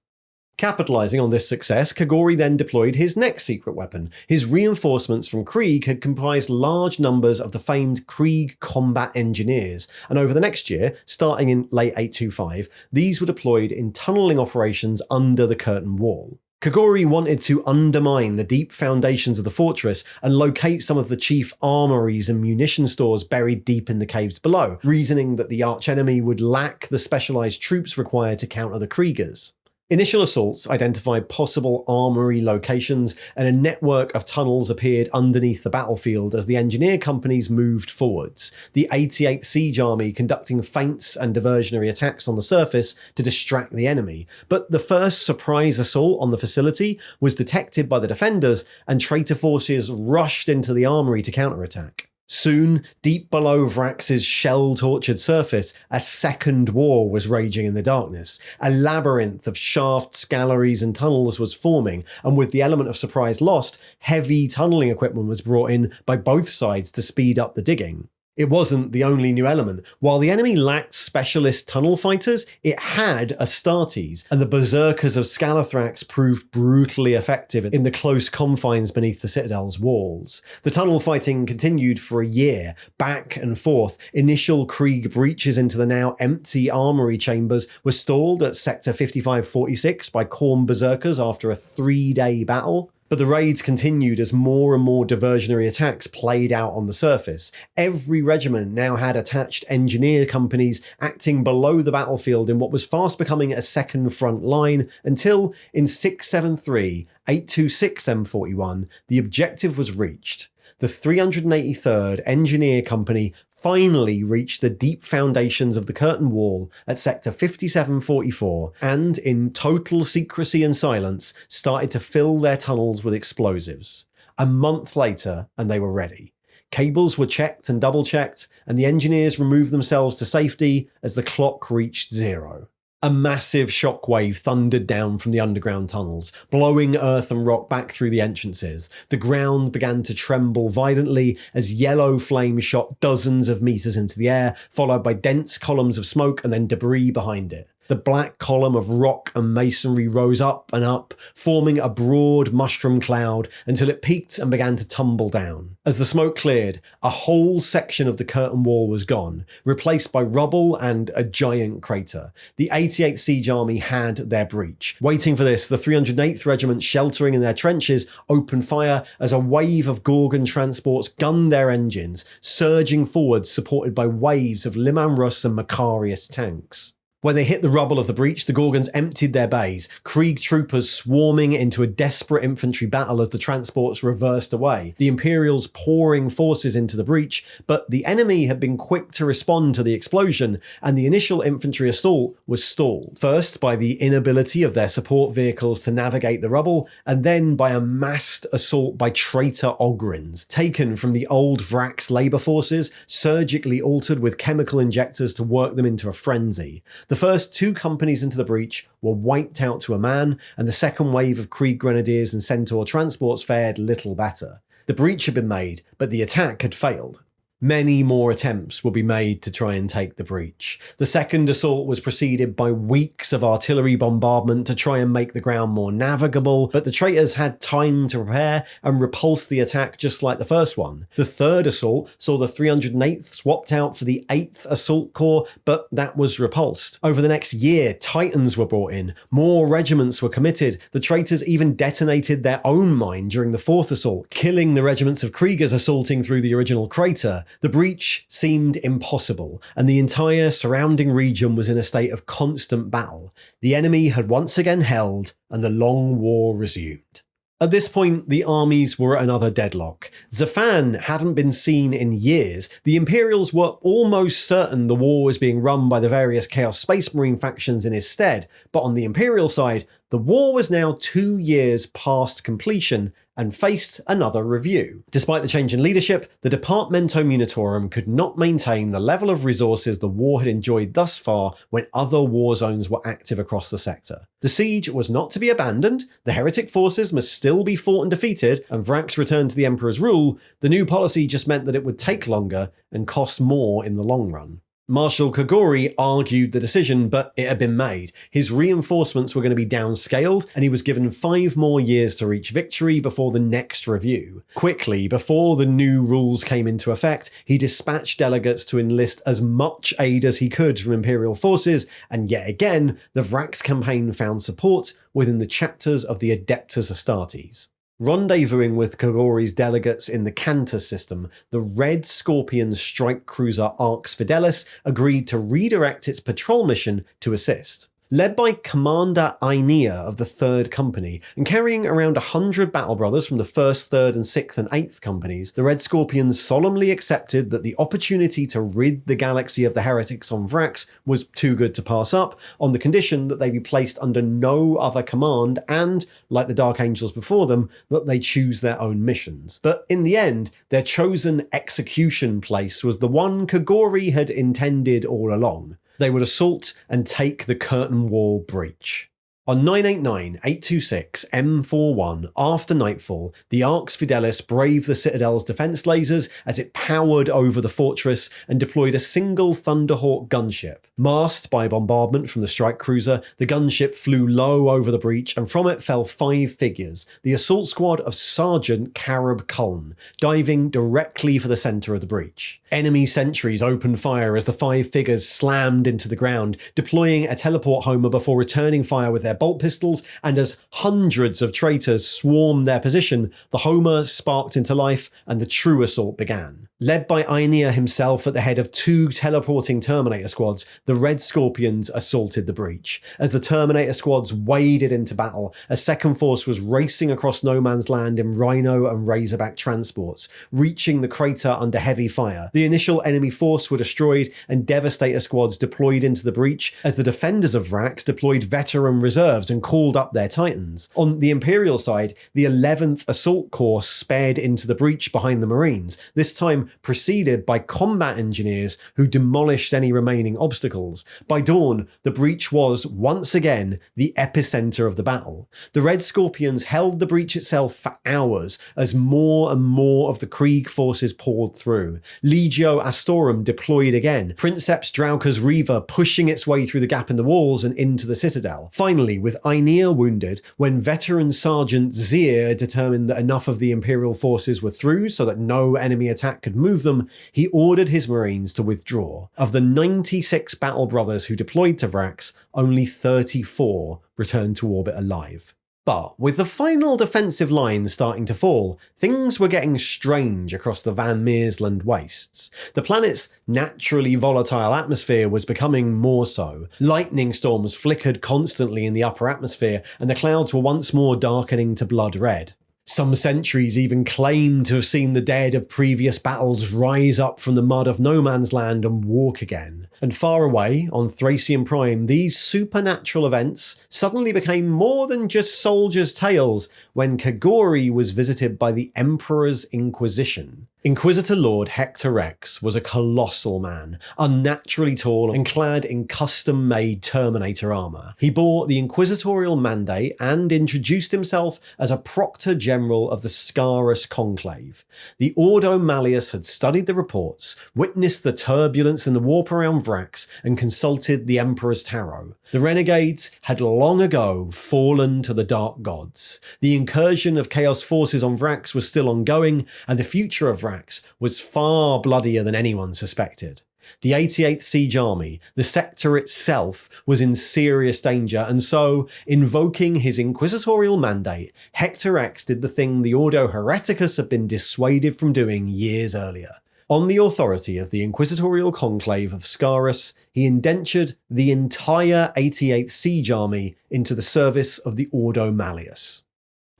Capitalising on this success, Kagori then deployed his next secret weapon. His reinforcements from Krieg had comprised large numbers of the famed Krieg combat engineers, and over the next year, starting in late 825, these were deployed in tunnelling operations under the curtain wall. Kagori wanted to undermine the deep foundations of the fortress and locate some of the chief armories and munition stores buried deep in the caves below, reasoning that the archenemy would lack the specialised troops required to counter the Kriegers. Initial assaults identified possible armoury locations, and a network of tunnels appeared underneath the battlefield as the engineer companies moved forwards, the 88th Siege Army conducting feints and diversionary attacks on the surface to distract the enemy. But the first surprise assault on the facility was detected by the defenders, and traitor forces rushed into the armoury to counterattack. Soon, deep below Vrax's shell-tortured surface, a second war was raging in the darkness. A labyrinth of shafts, galleries and tunnels was forming, and with the element of surprise lost, heavy tunnelling equipment was brought in by both sides to speed up the digging. It wasn't the only new element. While the enemy lacked specialist tunnel fighters, it had Astartes, and the berserkers of Scalathrax proved brutally effective in the close confines beneath the citadel's walls. The tunnel fighting continued for a year, back and forth. Initial Krieg breaches into the now empty armory chambers were stalled at Sector 5546 by Khorne berserkers after a 3-day battle. But the raids continued as more and more diversionary attacks played out on the surface. Every regiment now had attached engineer companies acting below the battlefield in what was fast becoming a second front line until, in 673, 826 M41, the objective was reached. The 383rd Engineer Company finally reached the deep foundations of the Curtain Wall at Sector 5744 and, in total secrecy and silence, started to fill their tunnels with explosives. A month later, and they were ready. Cables were checked and double-checked, and the engineers removed themselves to safety as the clock reached 0. A massive shockwave thundered down from the underground tunnels, blowing earth and rock back through the entrances. The ground began to tremble violently as yellow flames shot dozens of meters into the air, followed by dense columns of smoke and then debris behind it. The black column of rock and masonry rose up and up, forming a broad mushroom cloud until it peaked and began to tumble down. As the smoke cleared, a whole section of the curtain wall was gone, replaced by rubble and a giant crater. The 88th Siege Army had their breach. Waiting for this, the 308th Regiment, sheltering in their trenches, opened fire as a wave of Gorgon transports gunned their engines, surging forward supported by waves of Liman Rus and Macarius tanks. When they hit the rubble of the breach, the Gorgons emptied their bays, Krieg troopers swarming into a desperate infantry battle as the transports reversed away, the Imperials pouring forces into the breach, but the enemy had been quick to respond to the explosion, and the initial infantry assault was stalled, first by the inability of their support vehicles to navigate the rubble, and then by a massed assault by traitor Ogrins, taken from the old Vraks labour forces, surgically altered with chemical injectors to work them into a frenzy. The first 2 companies into the breach were wiped out to a man, and the second wave of Krieg Grenadiers and Centaur transports fared little better. The breach had been made, but the attack had failed. Many more attempts would be made to try and take the breach. The second assault was preceded by weeks of artillery bombardment to try and make the ground more navigable, but the traitors had time to prepare and repulse the attack just like the first one. The third assault saw the 308th swapped out for the 8th Assault Corps, but that was repulsed. Over the next year, Titans were brought in, more regiments were committed, the traitors even detonated their own mine during the 4th assault, killing the regiments of Kriegers assaulting through the original crater. The breach seemed impossible, and the entire surrounding region was in a state of constant battle. The enemy had once again held, and the long war resumed. At this point, the armies were at another deadlock. Zafan hadn't been seen in years. The Imperials were almost certain the war was being run by the various Chaos Space Marine factions in his stead, but on the Imperial side, the war was now 2 years past completion and faced another review. Despite the change in leadership, the Departamento Munitorum could not maintain the level of resources the war had enjoyed thus far when other war zones were active across the sector. The siege was not to be abandoned, the heretic forces must still be fought and defeated, and Vraks returned to the Emperor's rule. The new policy just meant that it would take longer and cost more in the long run. Marshal Kogori argued the decision, but it had been made. His reinforcements were going to be downscaled, and he was given 5 more years to reach victory before the next review. Quickly, before the new rules came into effect, he dispatched delegates to enlist as much aid as he could from Imperial forces, and yet again, the Vraks campaign found support within the chapters of the Adeptus Astartes. Rendezvousing with Kogori's delegates in the Cantus system, the Red Scorpion strike cruiser Arx Fidelis agreed to redirect its patrol mission to assist. Led by Commander Ainea of the 3rd Company, and carrying around 100 battle brothers from the 1st, 3rd and 6th and 8th Companies, the Red Scorpions solemnly accepted that the opportunity to rid the galaxy of the heretics on Vraks was too good to pass up, on the condition that they be placed under no other command and, like the Dark Angels before them, that they choose their own missions. But in the end, their chosen execution place was the one Kogori had intended all along. They would assault and take the Curtain Wall breach. On 989-826 M41, after nightfall, the Arx Fidelis braved the Citadel's defense lasers as it powered over the fortress and deployed a single Thunderhawk gunship. Masked by bombardment from the strike cruiser, the gunship flew low over the breach, and from it fell 5 figures, the assault squad of Sergeant Carib Cullen, diving directly for the centre of the breach. Enemy sentries opened fire as the 5 figures slammed into the ground, deploying a teleport homer before returning fire with their bolt pistols, and as hundreds of traitors swarmed their position, the homer sparked into life and the true assault began. Led by Aenir himself at the head of 2 teleporting Terminator squads, the Red Scorpions assaulted the breach. As the Terminator squads waded into battle, a second force was racing across no man's land in Rhino and Razorback transports, reaching the crater under heavy fire. The initial enemy force were destroyed and Devastator squads deployed into the breach as the defenders of Vraks deployed veteran reserves and called up their titans. On the Imperial side, the 11th Assault Corps sped into the breach behind the Marines, this time preceded by combat engineers who demolished any remaining obstacles. By dawn, the breach was, once again, the epicenter of the battle. The Red Scorpions held the breach itself for hours as more and more of the Krieg forces poured through. Legio Astorum deployed again, Princeps Drauca's Reaver pushing its way through the gap in the walls and into the citadel. Finally, with Aenir wounded, when veteran Sergeant Zir determined that enough of the Imperial forces were through so that no enemy attack could move them, he ordered his Marines to withdraw. Of the 96 Battle Brothers who deployed to Vraks, only 34 returned to orbit alive. But with the final defensive lines starting to fall, things were getting strange across the Van Meersland wastes. The planet's naturally volatile atmosphere was becoming more so. Lightning storms flickered constantly in the upper atmosphere, and the clouds were once more darkening to blood red. Some sentries even claimed to have seen the dead of previous battles rise up from the mud of no man's land and walk again. And far away, on Thracian Prime, these supernatural events suddenly became more than just soldiers' tales when Kagori was visited by the Emperor's Inquisition. Inquisitor Lord Hector Rex was a colossal man, unnaturally tall and clad in custom-made Terminator armour. He bore the inquisitorial mandate and introduced himself as a Proctor General of the Scarus Conclave. The Ordo Malleus had studied the reports, witnessed the turbulence in the warp around Vraks, and consulted the Emperor's Tarot. The renegades had long ago fallen to the Dark Gods. The incursion of Chaos forces on Vraks was still ongoing, and the future of Vraks was far bloodier than anyone suspected. The 88th Siege Army, the sector itself, was in serious danger, and so, invoking his inquisitorial mandate, Hector Rex did the thing the Ordo Hereticus had been dissuaded from doing years earlier. On the authority of the Inquisitorial Conclave of Scarus, he indentured the entire 88th Siege Army into the service of the Ordo Malleus.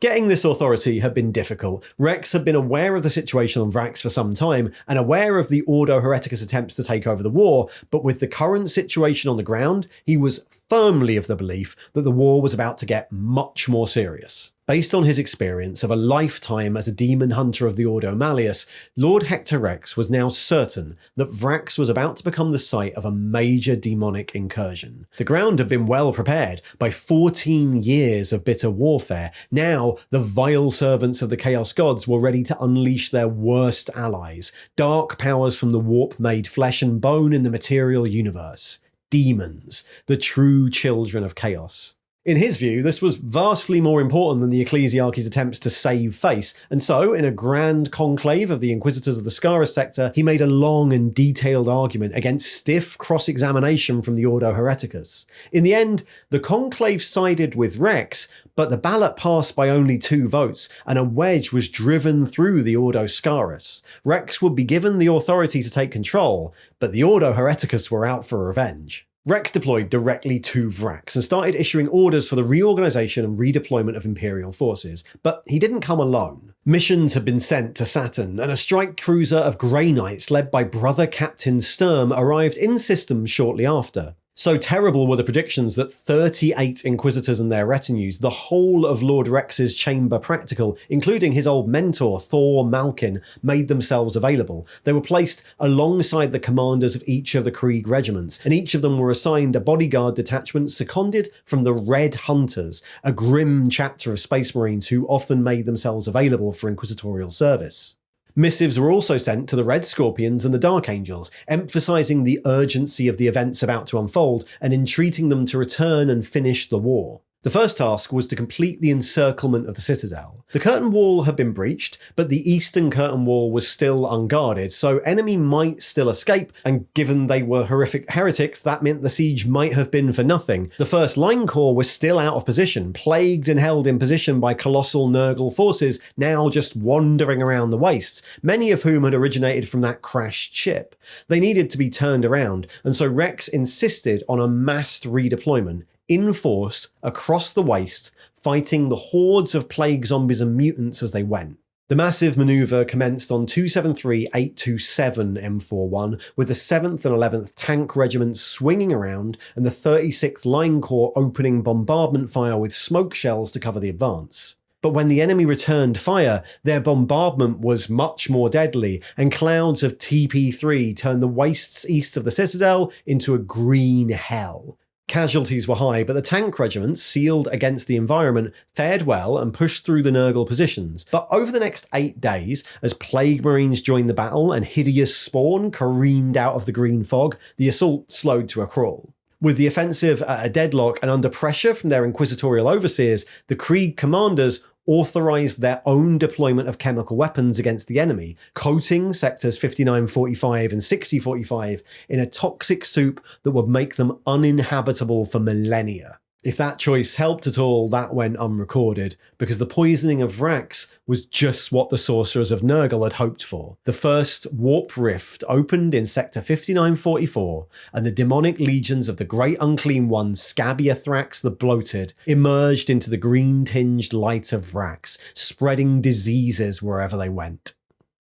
Getting this authority had been difficult. Rex had been aware of the situation on Vraks for some time and aware of the Ordo Hereticus attempts to take over the war, but with the current situation on the ground, he was firmly of the belief that the war was about to get much more serious. Based on his experience of a lifetime as a demon hunter of the Ordo Malleus, Lord Hector Rex was now certain that Vraks was about to become the site of a major demonic incursion. The ground had been well prepared by 14 years of bitter warfare. Now, the vile servants of the Chaos Gods were ready to unleash their worst allies, dark powers from the warp made flesh and bone in the material universe. Demons, the true children of chaos. In his view, this was vastly more important than the Ecclesiarchy's attempts to save face, and so, in a grand conclave of the Inquisitors of the Scarus sector, he made a long and detailed argument against stiff cross-examination from the Ordo Hereticus. In the end, the conclave sided with Rex, but the ballot passed by only 2 votes, and a wedge was driven through the Ordo Scarus. Rex would be given the authority to take control, but the Ordo Hereticus were out for revenge. Rex deployed directly to Vraks and started issuing orders for the reorganisation and redeployment of Imperial forces, but he didn't come alone. Missions had been sent to Saturn, and a strike cruiser of Grey Knights led by Brother Captain Sturm arrived in system shortly after. So terrible were the predictions that 38 Inquisitors and their retinues, the whole of Lord Rex's chamber practical, including his old mentor Thor Malkin, made themselves available. They were placed alongside the commanders of each of the Krieg regiments, and each of them were assigned a bodyguard detachment seconded from the Red Hunters, a grim chapter of Space Marines who often made themselves available for inquisitorial service. Missives were also sent to the Red Scorpions and the Dark Angels, emphasising the urgency of the events about to unfold and entreating them to return and finish the war. The first task was to complete the encirclement of the citadel. The curtain wall had been breached, but the eastern curtain wall was still unguarded, so enemy might still escape, and given they were horrific heretics, that meant the siege might have been for nothing. The first line corps was still out of position, plagued and held in position by colossal Nurgle forces now just wandering around the wastes, many of whom had originated from that crashed ship. They needed to be turned around, and so Rex insisted on a massed redeployment, in force across the waste, fighting the hordes of plague zombies and mutants as they went. The massive manoeuvre commenced on 273-827 M41, with the 7th and 11th Tank Regiments swinging around and the 36th Line Corps opening bombardment fire with smoke shells to cover the advance. But when the enemy returned fire, their bombardment was much more deadly, and clouds of TP3 turned the wastes east of the citadel into a green hell. Casualties were high, but the tank regiments, sealed against the environment, fared well and pushed through the Nurgle positions. But over the next 8 days, as Plague Marines joined the battle and hideous spawn careened out of the green fog, the assault slowed to a crawl. With the offensive at a deadlock and under pressure from their inquisitorial overseers, the Krieg commanders authorised their own deployment of chemical weapons against the enemy, coating sectors 5945 and 6045 in a toxic soup that would make them uninhabitable for millennia. If that choice helped at all, that went unrecorded, because the poisoning of Vraks was just what the sorcerers of Nurgle had hoped for. The first warp rift opened in sector 5944, and the demonic legions of the Great Unclean One, THREE the Bloated, emerged into the green-tinged light of Vraks, spreading diseases wherever they went.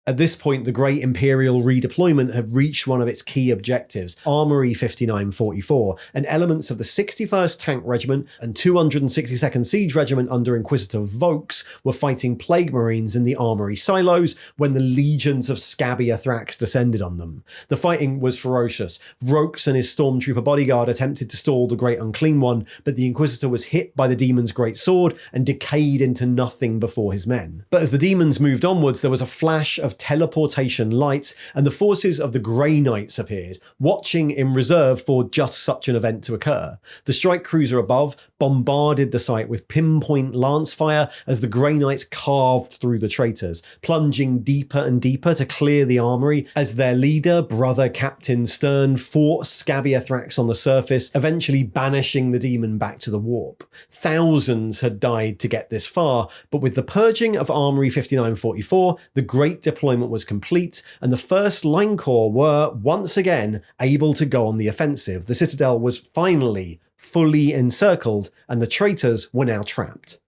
At this point, the Great Imperial redeployment had reached one of its key objectives, Armoury 5944, and elements of the 61st Tank Regiment and 262nd Siege Regiment under Inquisitor Vokes were fighting Plague Marines in the Armoury silos when the legions of THREE descended on them. The fighting was ferocious. Vokes and his stormtrooper bodyguard attempted to stall the Great Unclean One, but the Inquisitor was hit by the demon's great sword and decayed into nothing before his men. But as the demons moved onwards, there was a flash of teleportation lights, and the forces of the Grey Knights appeared, watching in reserve for just such an event to occur. The strike cruiser above bombarded the site with pinpoint lance fire as the Grey Knights carved through the traitors, plunging deeper and deeper to clear the armoury as their leader, Brother Captain Stern, fought THREE on the surface, eventually banishing the demon back to the warp. Thousands had died to get this far, but with the purging of Armoury 5944, the great deployment was complete, and the 1st Line Corps were, once again, able to go on the offensive. The citadel was finally fully encircled, and the traitors were now trapped.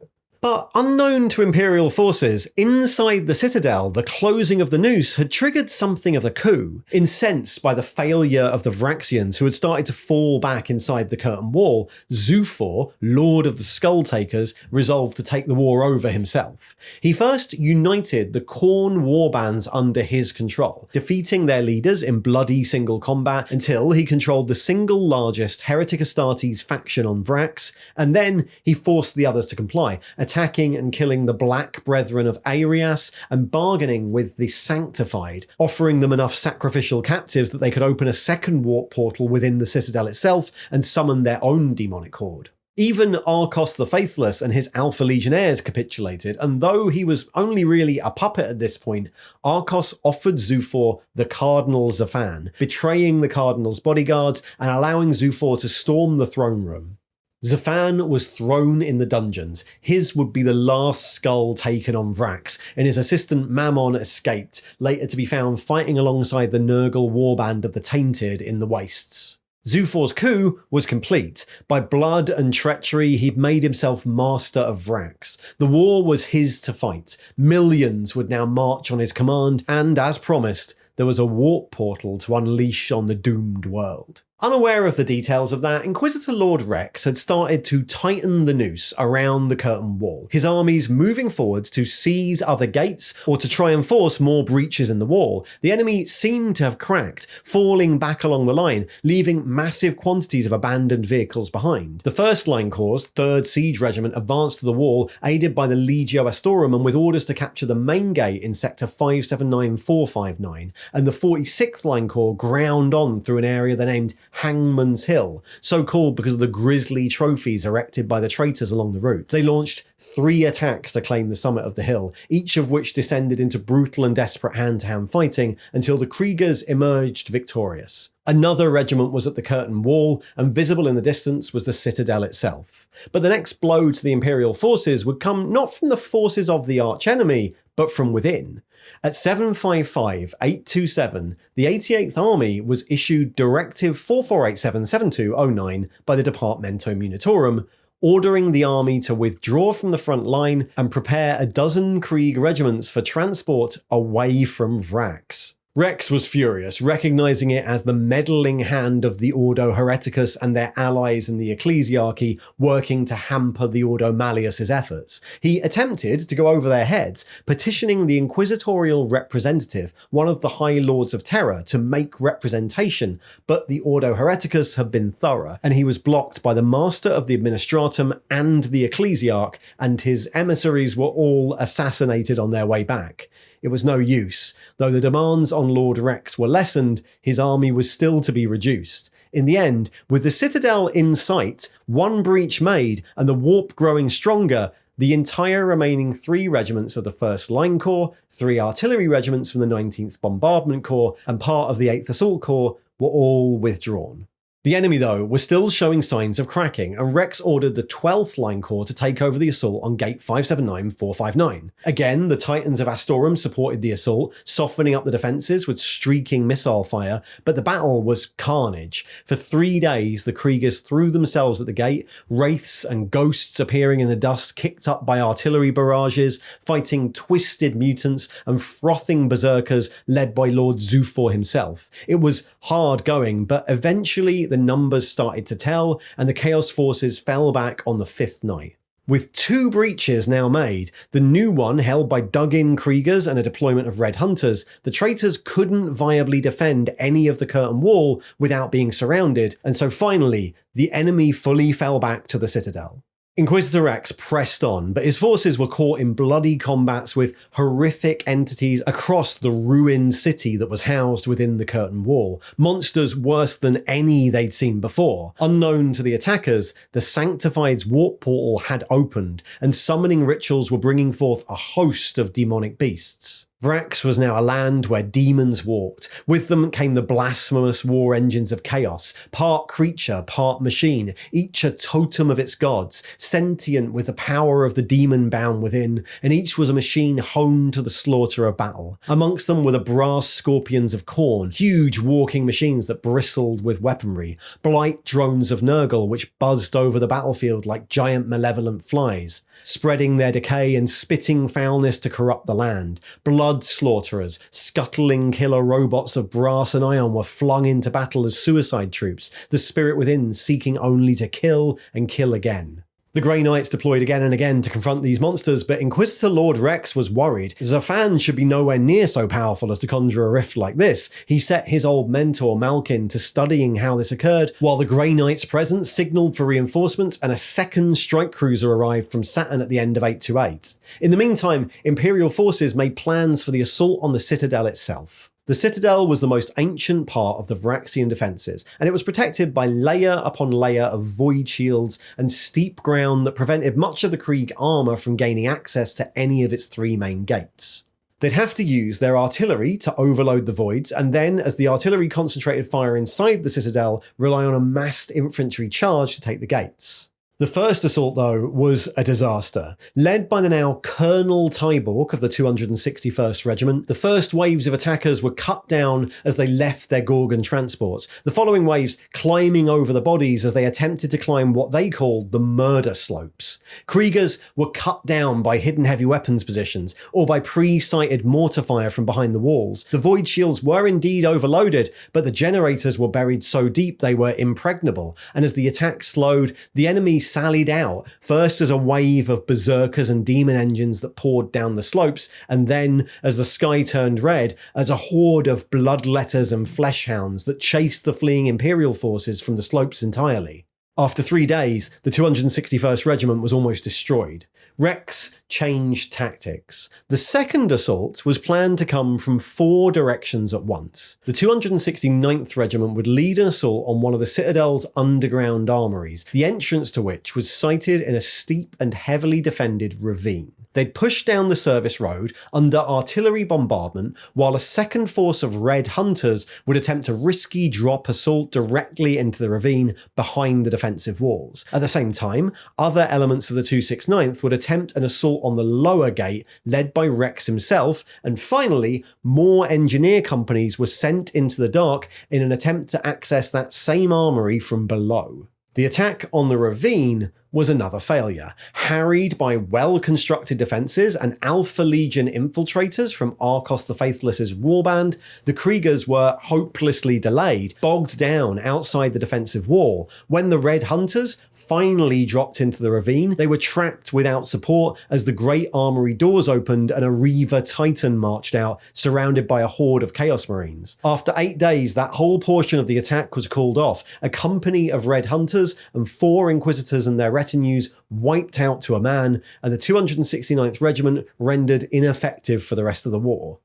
But unknown to Imperial forces, inside the citadel, the closing of the noose had triggered something of a coup. Incensed by the failure of the Vraxians, who had started to fall back inside the curtain wall, Zhufor, Lord of the Skull Takers, resolved to take the war over himself. He first united the Khorne warbands under his control, defeating their leaders in bloody single combat until he controlled the single largest Heretic Astartes faction on Vraks, and then he forced the others to comply, attacking and killing the Black Brethren of Arias and bargaining with the Sanctified, offering them enough sacrificial captives that they could open a second warp portal within the citadel itself and summon their own demonic horde. Even Arcos the Faithless and his Alpha Legionnaires capitulated, and though he was only really a puppet at this point, Arcos offered Zhufor the Cardinal Zafan, betraying the Cardinal's bodyguards and allowing Zhufor to storm the throne room. Zafan was thrown in the dungeons. His would be the last skull taken on Vraks, and his assistant Mammon escaped, later to be found fighting alongside the Nurgle warband of the Tainted in the Wastes. Zhufor's coup was complete. By blood and treachery, he'd made himself master of Vraks. The war was his to fight. Millions would now march on his command, and as promised, there was a warp portal to unleash on the doomed world. Unaware of the details of that, Inquisitor Lord Rex had started to tighten the noose around the curtain wall, his armies moving forward to seize other gates or to try and force more breaches in the wall. The enemy seemed to have cracked, falling back along the line, leaving massive quantities of abandoned vehicles behind. The 1st Line Corps' 3rd Siege Regiment advanced to the wall, aided by the Legio Astorum and with orders to capture the main gate in sector 579-459, and the 46th Line Corps ground on through an area they named Hangman's Hill, so called because of the grisly trophies erected by the traitors along the route. They launched 3 attacks to claim the summit of the hill, each of which descended into brutal and desperate hand-to-hand fighting until the Kriegers emerged victorious. Another regiment was at the curtain wall, and visible in the distance was the citadel itself. But the next blow to the Imperial forces would come not from the forces of the archenemy, but from within. At 755-827, the 88th Army was issued Directive 44877209 by the Departamento Munitorum, ordering the army to withdraw from the front line and prepare a dozen Krieg regiments for transport away from Vraks. Rex was furious, recognizing it as the meddling hand of the Ordo Hereticus and their allies in the Ecclesiarchy working to hamper the Ordo Malleus's efforts. He attempted to go over their heads, petitioning the inquisitorial representative, one of the High Lords of Terror, to make representation, but the Ordo Hereticus had been thorough, and he was blocked by the Master of the Administratum and the Ecclesiarch, and his emissaries were all assassinated on their way back. It was no use. Though the demands on Lord Rex were lessened, his army was still to be reduced. In the end, with the citadel in sight, 1 breach made, and the warp growing stronger, the entire remaining 3 regiments of the 1st Line Corps, 3 artillery regiments from the 19th Bombardment Corps, and part of the 8th Assault Corps were all withdrawn. The enemy, though, was still showing signs of cracking, and Rex ordered the 12th Line Corps to take over the assault on Gate 579-459. Again, the Titans of Astorum supported the assault, softening up the defences with streaking missile fire, but the battle was carnage. For 3 days, the Kriegers threw themselves at the gate, wraiths and ghosts appearing in the dust kicked up by artillery barrages, fighting twisted mutants and frothing berserkers led by Lord Zuffor himself. It was hard going, but eventually the numbers started to tell, and the Chaos forces fell back on the 5th night. With 2 breaches now made, the new one held by dug-in Kriegers and a deployment of Red Hunters, the traitors couldn't viably defend any of the curtain wall without being surrounded, and so finally, the enemy fully fell back to the citadel. Inquisitor Rex pressed on, but his forces were caught in bloody combats with horrific entities across the ruined city that was housed within the curtain wall. Monsters worse than any they'd seen before. Unknown to the attackers, the Sanctified's warp portal had opened, and summoning rituals were bringing forth a host of demonic beasts. Vraks was now a land where demons walked. With them came the blasphemous war engines of chaos, part creature, part machine, each a totem of its gods, sentient with the power of the demon bound within, and each was a machine honed to the slaughter of battle. Amongst them were the brass scorpions of Khorne, huge walking machines that bristled with weaponry, blight drones of Nurgle which buzzed over the battlefield like giant malevolent flies, spreading their decay and spitting foulness to corrupt the land. Blood slaughterers, scuttling killer robots of brass and iron were flung into battle as suicide troops, the spirit within seeking only to kill and kill again. The Grey Knights deployed again and again to confront these monsters, but Inquisitor Lord Rex was worried. Zafan should be nowhere near so powerful as to conjure a rift like this. He set his old mentor Malkin to studying how this occurred, while the Grey Knights' presence signalled for reinforcements and a 2nd strike cruiser arrived from Saturn at the end of 828. In the meantime, Imperial forces made plans for the assault on the citadel itself. The citadel was the most ancient part of the Vraxian defences, and it was protected by layer upon layer of void shields and steep ground that prevented much of the Krieg armour from gaining access to any of its 3 main gates. They'd have to use their artillery to overload the voids, and then, as the artillery concentrated fire inside the citadel, rely on a massed infantry charge to take the gates. The first assault, though, was a disaster. Led by the now Colonel Tyborg of the 261st Regiment, the first waves of attackers were cut down as they left their Gorgon transports, the following waves climbing over the bodies as they attempted to climb what they called the murder slopes. Kriegers were cut down by hidden heavy weapons positions, or by pre-sighted mortar fire from behind the walls. The void shields were indeed overloaded, but the generators were buried so deep they were impregnable, and as the attack slowed, the enemy sallied out, first as a wave of berserkers and demon engines that poured down the slopes, and then, as the sky turned red, as a horde of bloodletters and fleshhounds that chased the fleeing Imperial forces from the slopes entirely. After 3 days, the 261st Regiment was almost destroyed. Rex changed tactics. The second assault was planned to come from 4 directions at once. The 269th Regiment would lead an assault on one of the Citadel's underground armories, the entrance to which was sited in a steep and heavily defended ravine. They'd push down the service road under artillery bombardment, while a second force of Red Hunters would attempt a risky drop assault directly into the ravine behind the defensive walls. At the same time, other elements of the 269th would attempt an assault on the lower gate, led by Rex himself, and finally, more engineer companies were sent into the dark in an attempt to access that same armory from below. The attack on the ravine was another failure. Harried by well-constructed defences and Alpha Legion infiltrators from Arcos the Faithless's warband, the Kriegers were hopelessly delayed, bogged down outside the defensive wall. When the Red Hunters finally dropped into the ravine, they were trapped without support as the Great Armory doors opened and a Reaver Titan marched out, surrounded by a horde of Chaos Marines. After 8 days, that whole portion of the attack was called off. A company of Red Hunters and 4 Inquisitors and their retinues wiped out to a man, and the 269th Regiment rendered ineffective for the rest of the war.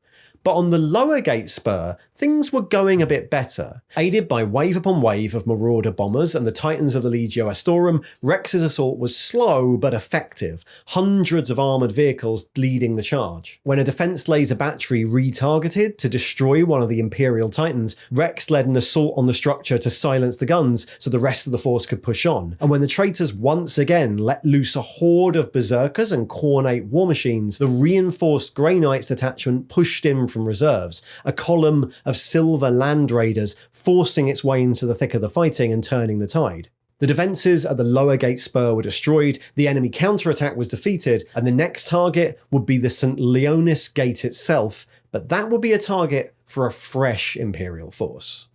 But on the lower gate spur, things were going a bit better. Aided by wave upon wave of Marauder bombers and the Titans of the Legio Astorum, Rex's assault was slow but effective, hundreds of armoured vehicles leading the charge. When a defence laser battery retargeted to destroy one of the Imperial Titans, Rex led an assault on the structure to silence the guns so the rest of the force could push on. And when the traitors once again let loose a horde of berserkers and cornate war machines, the reinforced Grey Knights detachment pushed in from reserves, a column of silver land raiders forcing its way into the thick of the fighting and turning the tide. The defences at the lower gate spur were destroyed, the enemy counterattack was defeated, and the next target would be the St. Leonis Gate itself, but that would be a target for a fresh Imperial force.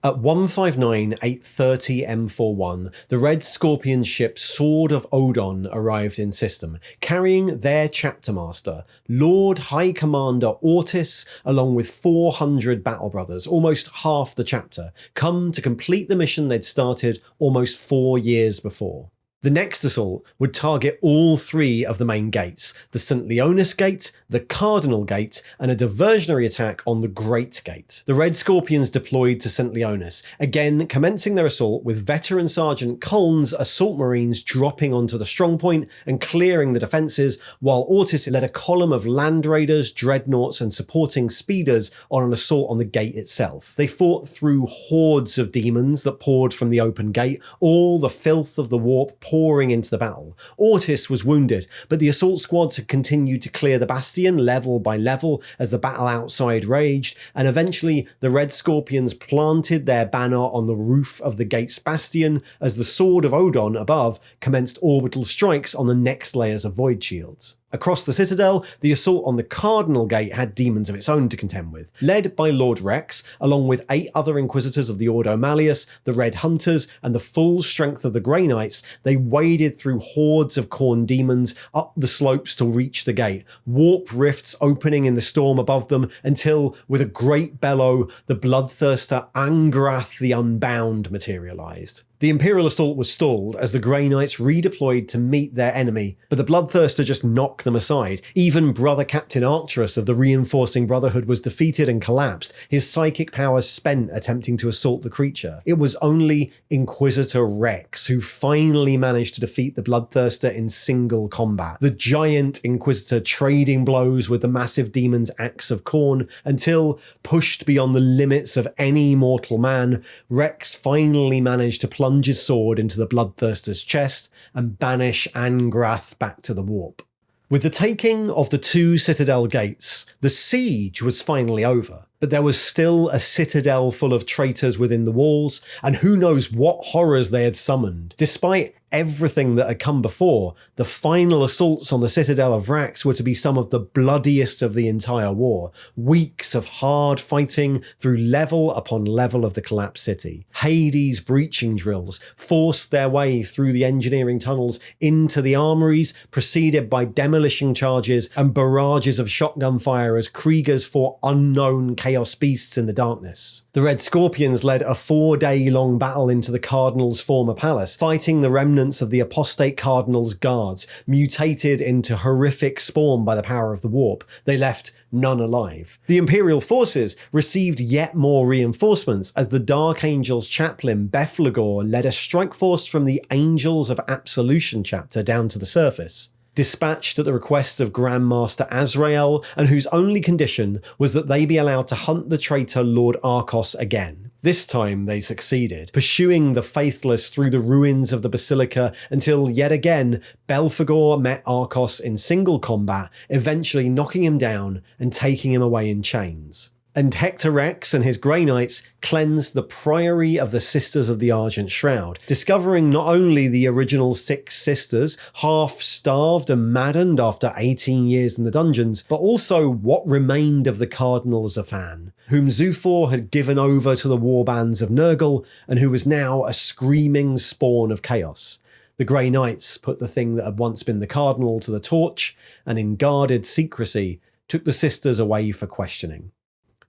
At 159-830 M41, the Red Scorpion ship Sword of Odon arrived in system, carrying their chapter master, Lord High Commander Ortis, along with 400 battle brothers, almost half the chapter, come to complete the mission they'd started almost 4 years before. The next assault would target all 3 of the main gates, the St. Leonis Gate, the Cardinal Gate, and a diversionary attack on the Great Gate. The Red Scorpions deployed to St. Leonis, again commencing their assault with veteran Sergeant Coln's assault marines dropping onto the strongpoint and clearing the defences, while Ortis led a column of land raiders, dreadnoughts, and supporting speeders on an assault on the gate itself. They fought through hordes of demons that poured from the open gate, all the filth of the warp pouring into the battle. Ortis was wounded, but the assault squads had continued to clear the bastion level by level as the battle outside raged, and eventually the Red Scorpions planted their banner on the roof of the gate's bastion as the Sword of Odon above commenced orbital strikes on the next layers of void shields. Across the Citadel, the assault on the Cardinal Gate had demons of its own to contend with. Led by Lord Rex, along with 8 other Inquisitors of the Ordo Malleus, the Red Hunters, and the full strength of the Grey Knights, they waded through hordes of Khorne demons up the slopes to reach the gate, warp rifts opening in the storm above them until, with a great bellow, the bloodthirster Angrath the Unbound materialised. The Imperial assault was stalled as the Grey Knights redeployed to meet their enemy, but the Bloodthirster just knocked them aside. Even Brother Captain Arcturus of the Reinforcing Brotherhood was defeated and collapsed, his psychic powers spent attempting to assault the creature. It was only Inquisitor Rex who finally managed to defeat the Bloodthirster in single combat, the giant Inquisitor trading blows with the massive demon's Axe of Khorne until, pushed beyond the limits of any mortal man, Rex finally managed to plunge plunge his sword into the bloodthirster's chest and banish Angrath back to the warp. With the taking of the 2 citadel gates, the siege was finally over, but there was still a citadel full of traitors within the walls, and who knows what horrors they had summoned. Despite everything that had come before, the final assaults on the citadel of Vraks were to be some of the bloodiest of the entire war. Weeks of hard fighting through level upon level of the collapsed city. Hades breaching drills forced their way through the engineering tunnels into the armories, preceded by demolition charges and barrages of shotgun fire as Kriegers fought unknown chaos beasts in the darkness. The Red Scorpions led a 4-day-long battle into the Cardinal's former palace, fighting the remnants of the apostate Cardinal's guards, mutated into horrific spawn by the power of the warp. They left none alive. The Imperial forces received yet more reinforcements as the Dark Angels chaplain Beflagor led a strike force from the Angels of Absolution chapter down to the surface. Dispatched at the request of Grandmaster Azrael, and whose only condition was that they be allowed to hunt the traitor Lord Arkos again. This time they succeeded, pursuing the faithless through the ruins of the Basilica until yet again Belphegor met Arkos in single combat, eventually knocking him down and taking him away in chains. And THREE and his Grey Knights cleansed the Priory of the Sisters of the Argent Shroud, discovering not only the original 6 sisters, half-starved and maddened after 18 years in the dungeons, but also what remained of the Cardinal Zafan, whom Zhuthor had given over to the warbands of Nurgle, and who was now a screaming spawn of chaos. The Grey Knights put the thing that had once been the Cardinal to the torch, and in guarded secrecy took the sisters away for questioning.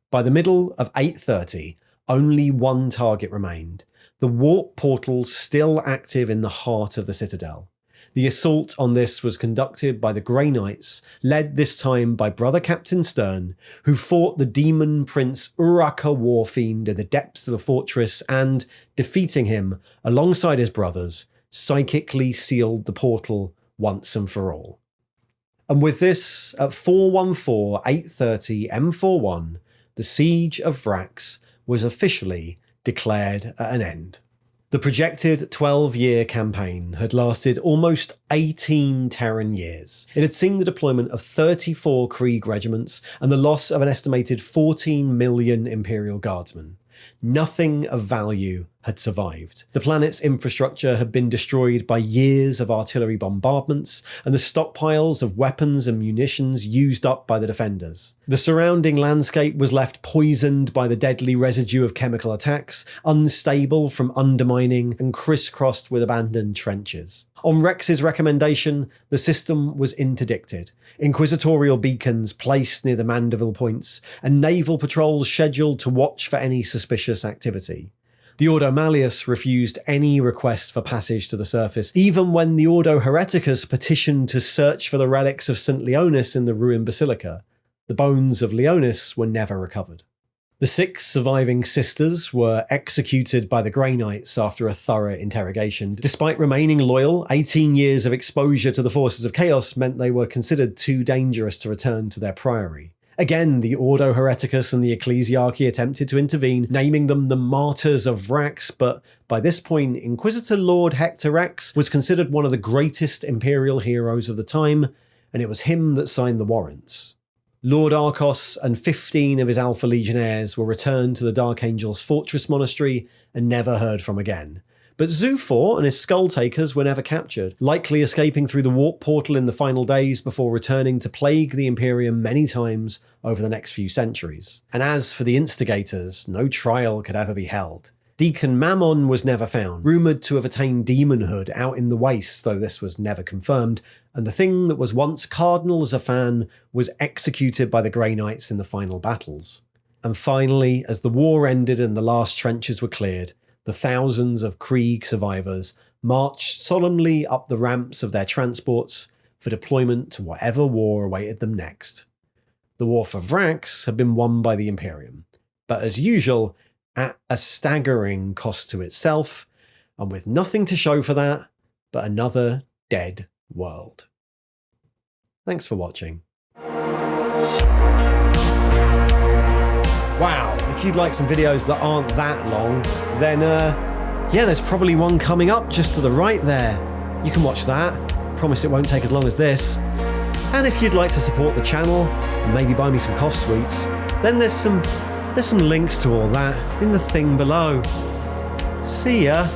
By the middle of 8:30, only one target remained, the warp portal still active in the heart of the Citadel. The assault on this was conducted by the Grey Knights, led this time by Brother Captain Stern, who fought the demon prince Uraka Warfiend in the depths of the fortress and, defeating him alongside his brothers, psychically sealed the portal once and for all. And with this, at 4:14, 8:30 M41, the Siege of Vraks was officially declared at an end. The projected 12-year campaign had lasted almost 18 Terran years. It had seen the deployment of 34 Krieg regiments and the loss of an estimated 14 million Imperial Guardsmen. Nothing of value had survived. The planet's infrastructure had been destroyed by years of artillery bombardments and the stockpiles of weapons and munitions used up by the defenders. The surrounding landscape was left poisoned by the deadly residue of chemical attacks, unstable from undermining and crisscrossed with abandoned trenches. On Rex's recommendation, the system was interdicted, inquisitorial beacons placed near the Mandeville points, and naval patrols scheduled to watch for any suspicious activity. The Ordo Malleus refused any request for passage to the surface, even when the Ordo Hereticus petitioned to search for the relics of St. Leonis in the ruined basilica. The bones of Leonis were never recovered. The 6 surviving sisters were executed by the Grey Knights after a thorough interrogation. Despite remaining loyal, 18 years of exposure to the forces of chaos meant they were considered too dangerous to return to their priory. Again, the Ordo Hereticus and the Ecclesiarchy attempted to intervene, naming them the Martyrs of Vraks, but by this point, Inquisitor Lord THREE was considered one of the greatest Imperial heroes of the time, and it was him that signed the warrants. Lord Arkos and 15 of his Alpha Legionnaires were returned to the Dark Angel's Fortress Monastery and never heard from again. But Zhuthor and his Skull Takers were never captured, likely escaping through the warp portal in the final days before returning to plague the Imperium many times over the next few centuries. And as for the instigators, no trial could ever be held. Deacon Mammon was never found, rumoured to have attained demonhood out in the wastes, though this was never confirmed, and the thing that was once Cardinal Zafan was executed by the Grey Knights in the final battles. And finally, as the war ended and the last trenches were cleared, the thousands of Krieg survivors marched solemnly up the ramps of their transports for deployment to whatever war awaited them next. The war for Vraks had been won by the Imperium, but as usual, at a staggering cost to itself, and with nothing to show for that but another dead world. Thanks for watching. Wow, if you'd like some videos that aren't that long, then Yeah, there's probably one coming up just to the right there. You can watch that. Promise it won't take as long as this. And if you'd like to support the channel, and maybe buy me some cough sweets, then there's some links to all that in the thing below. See ya!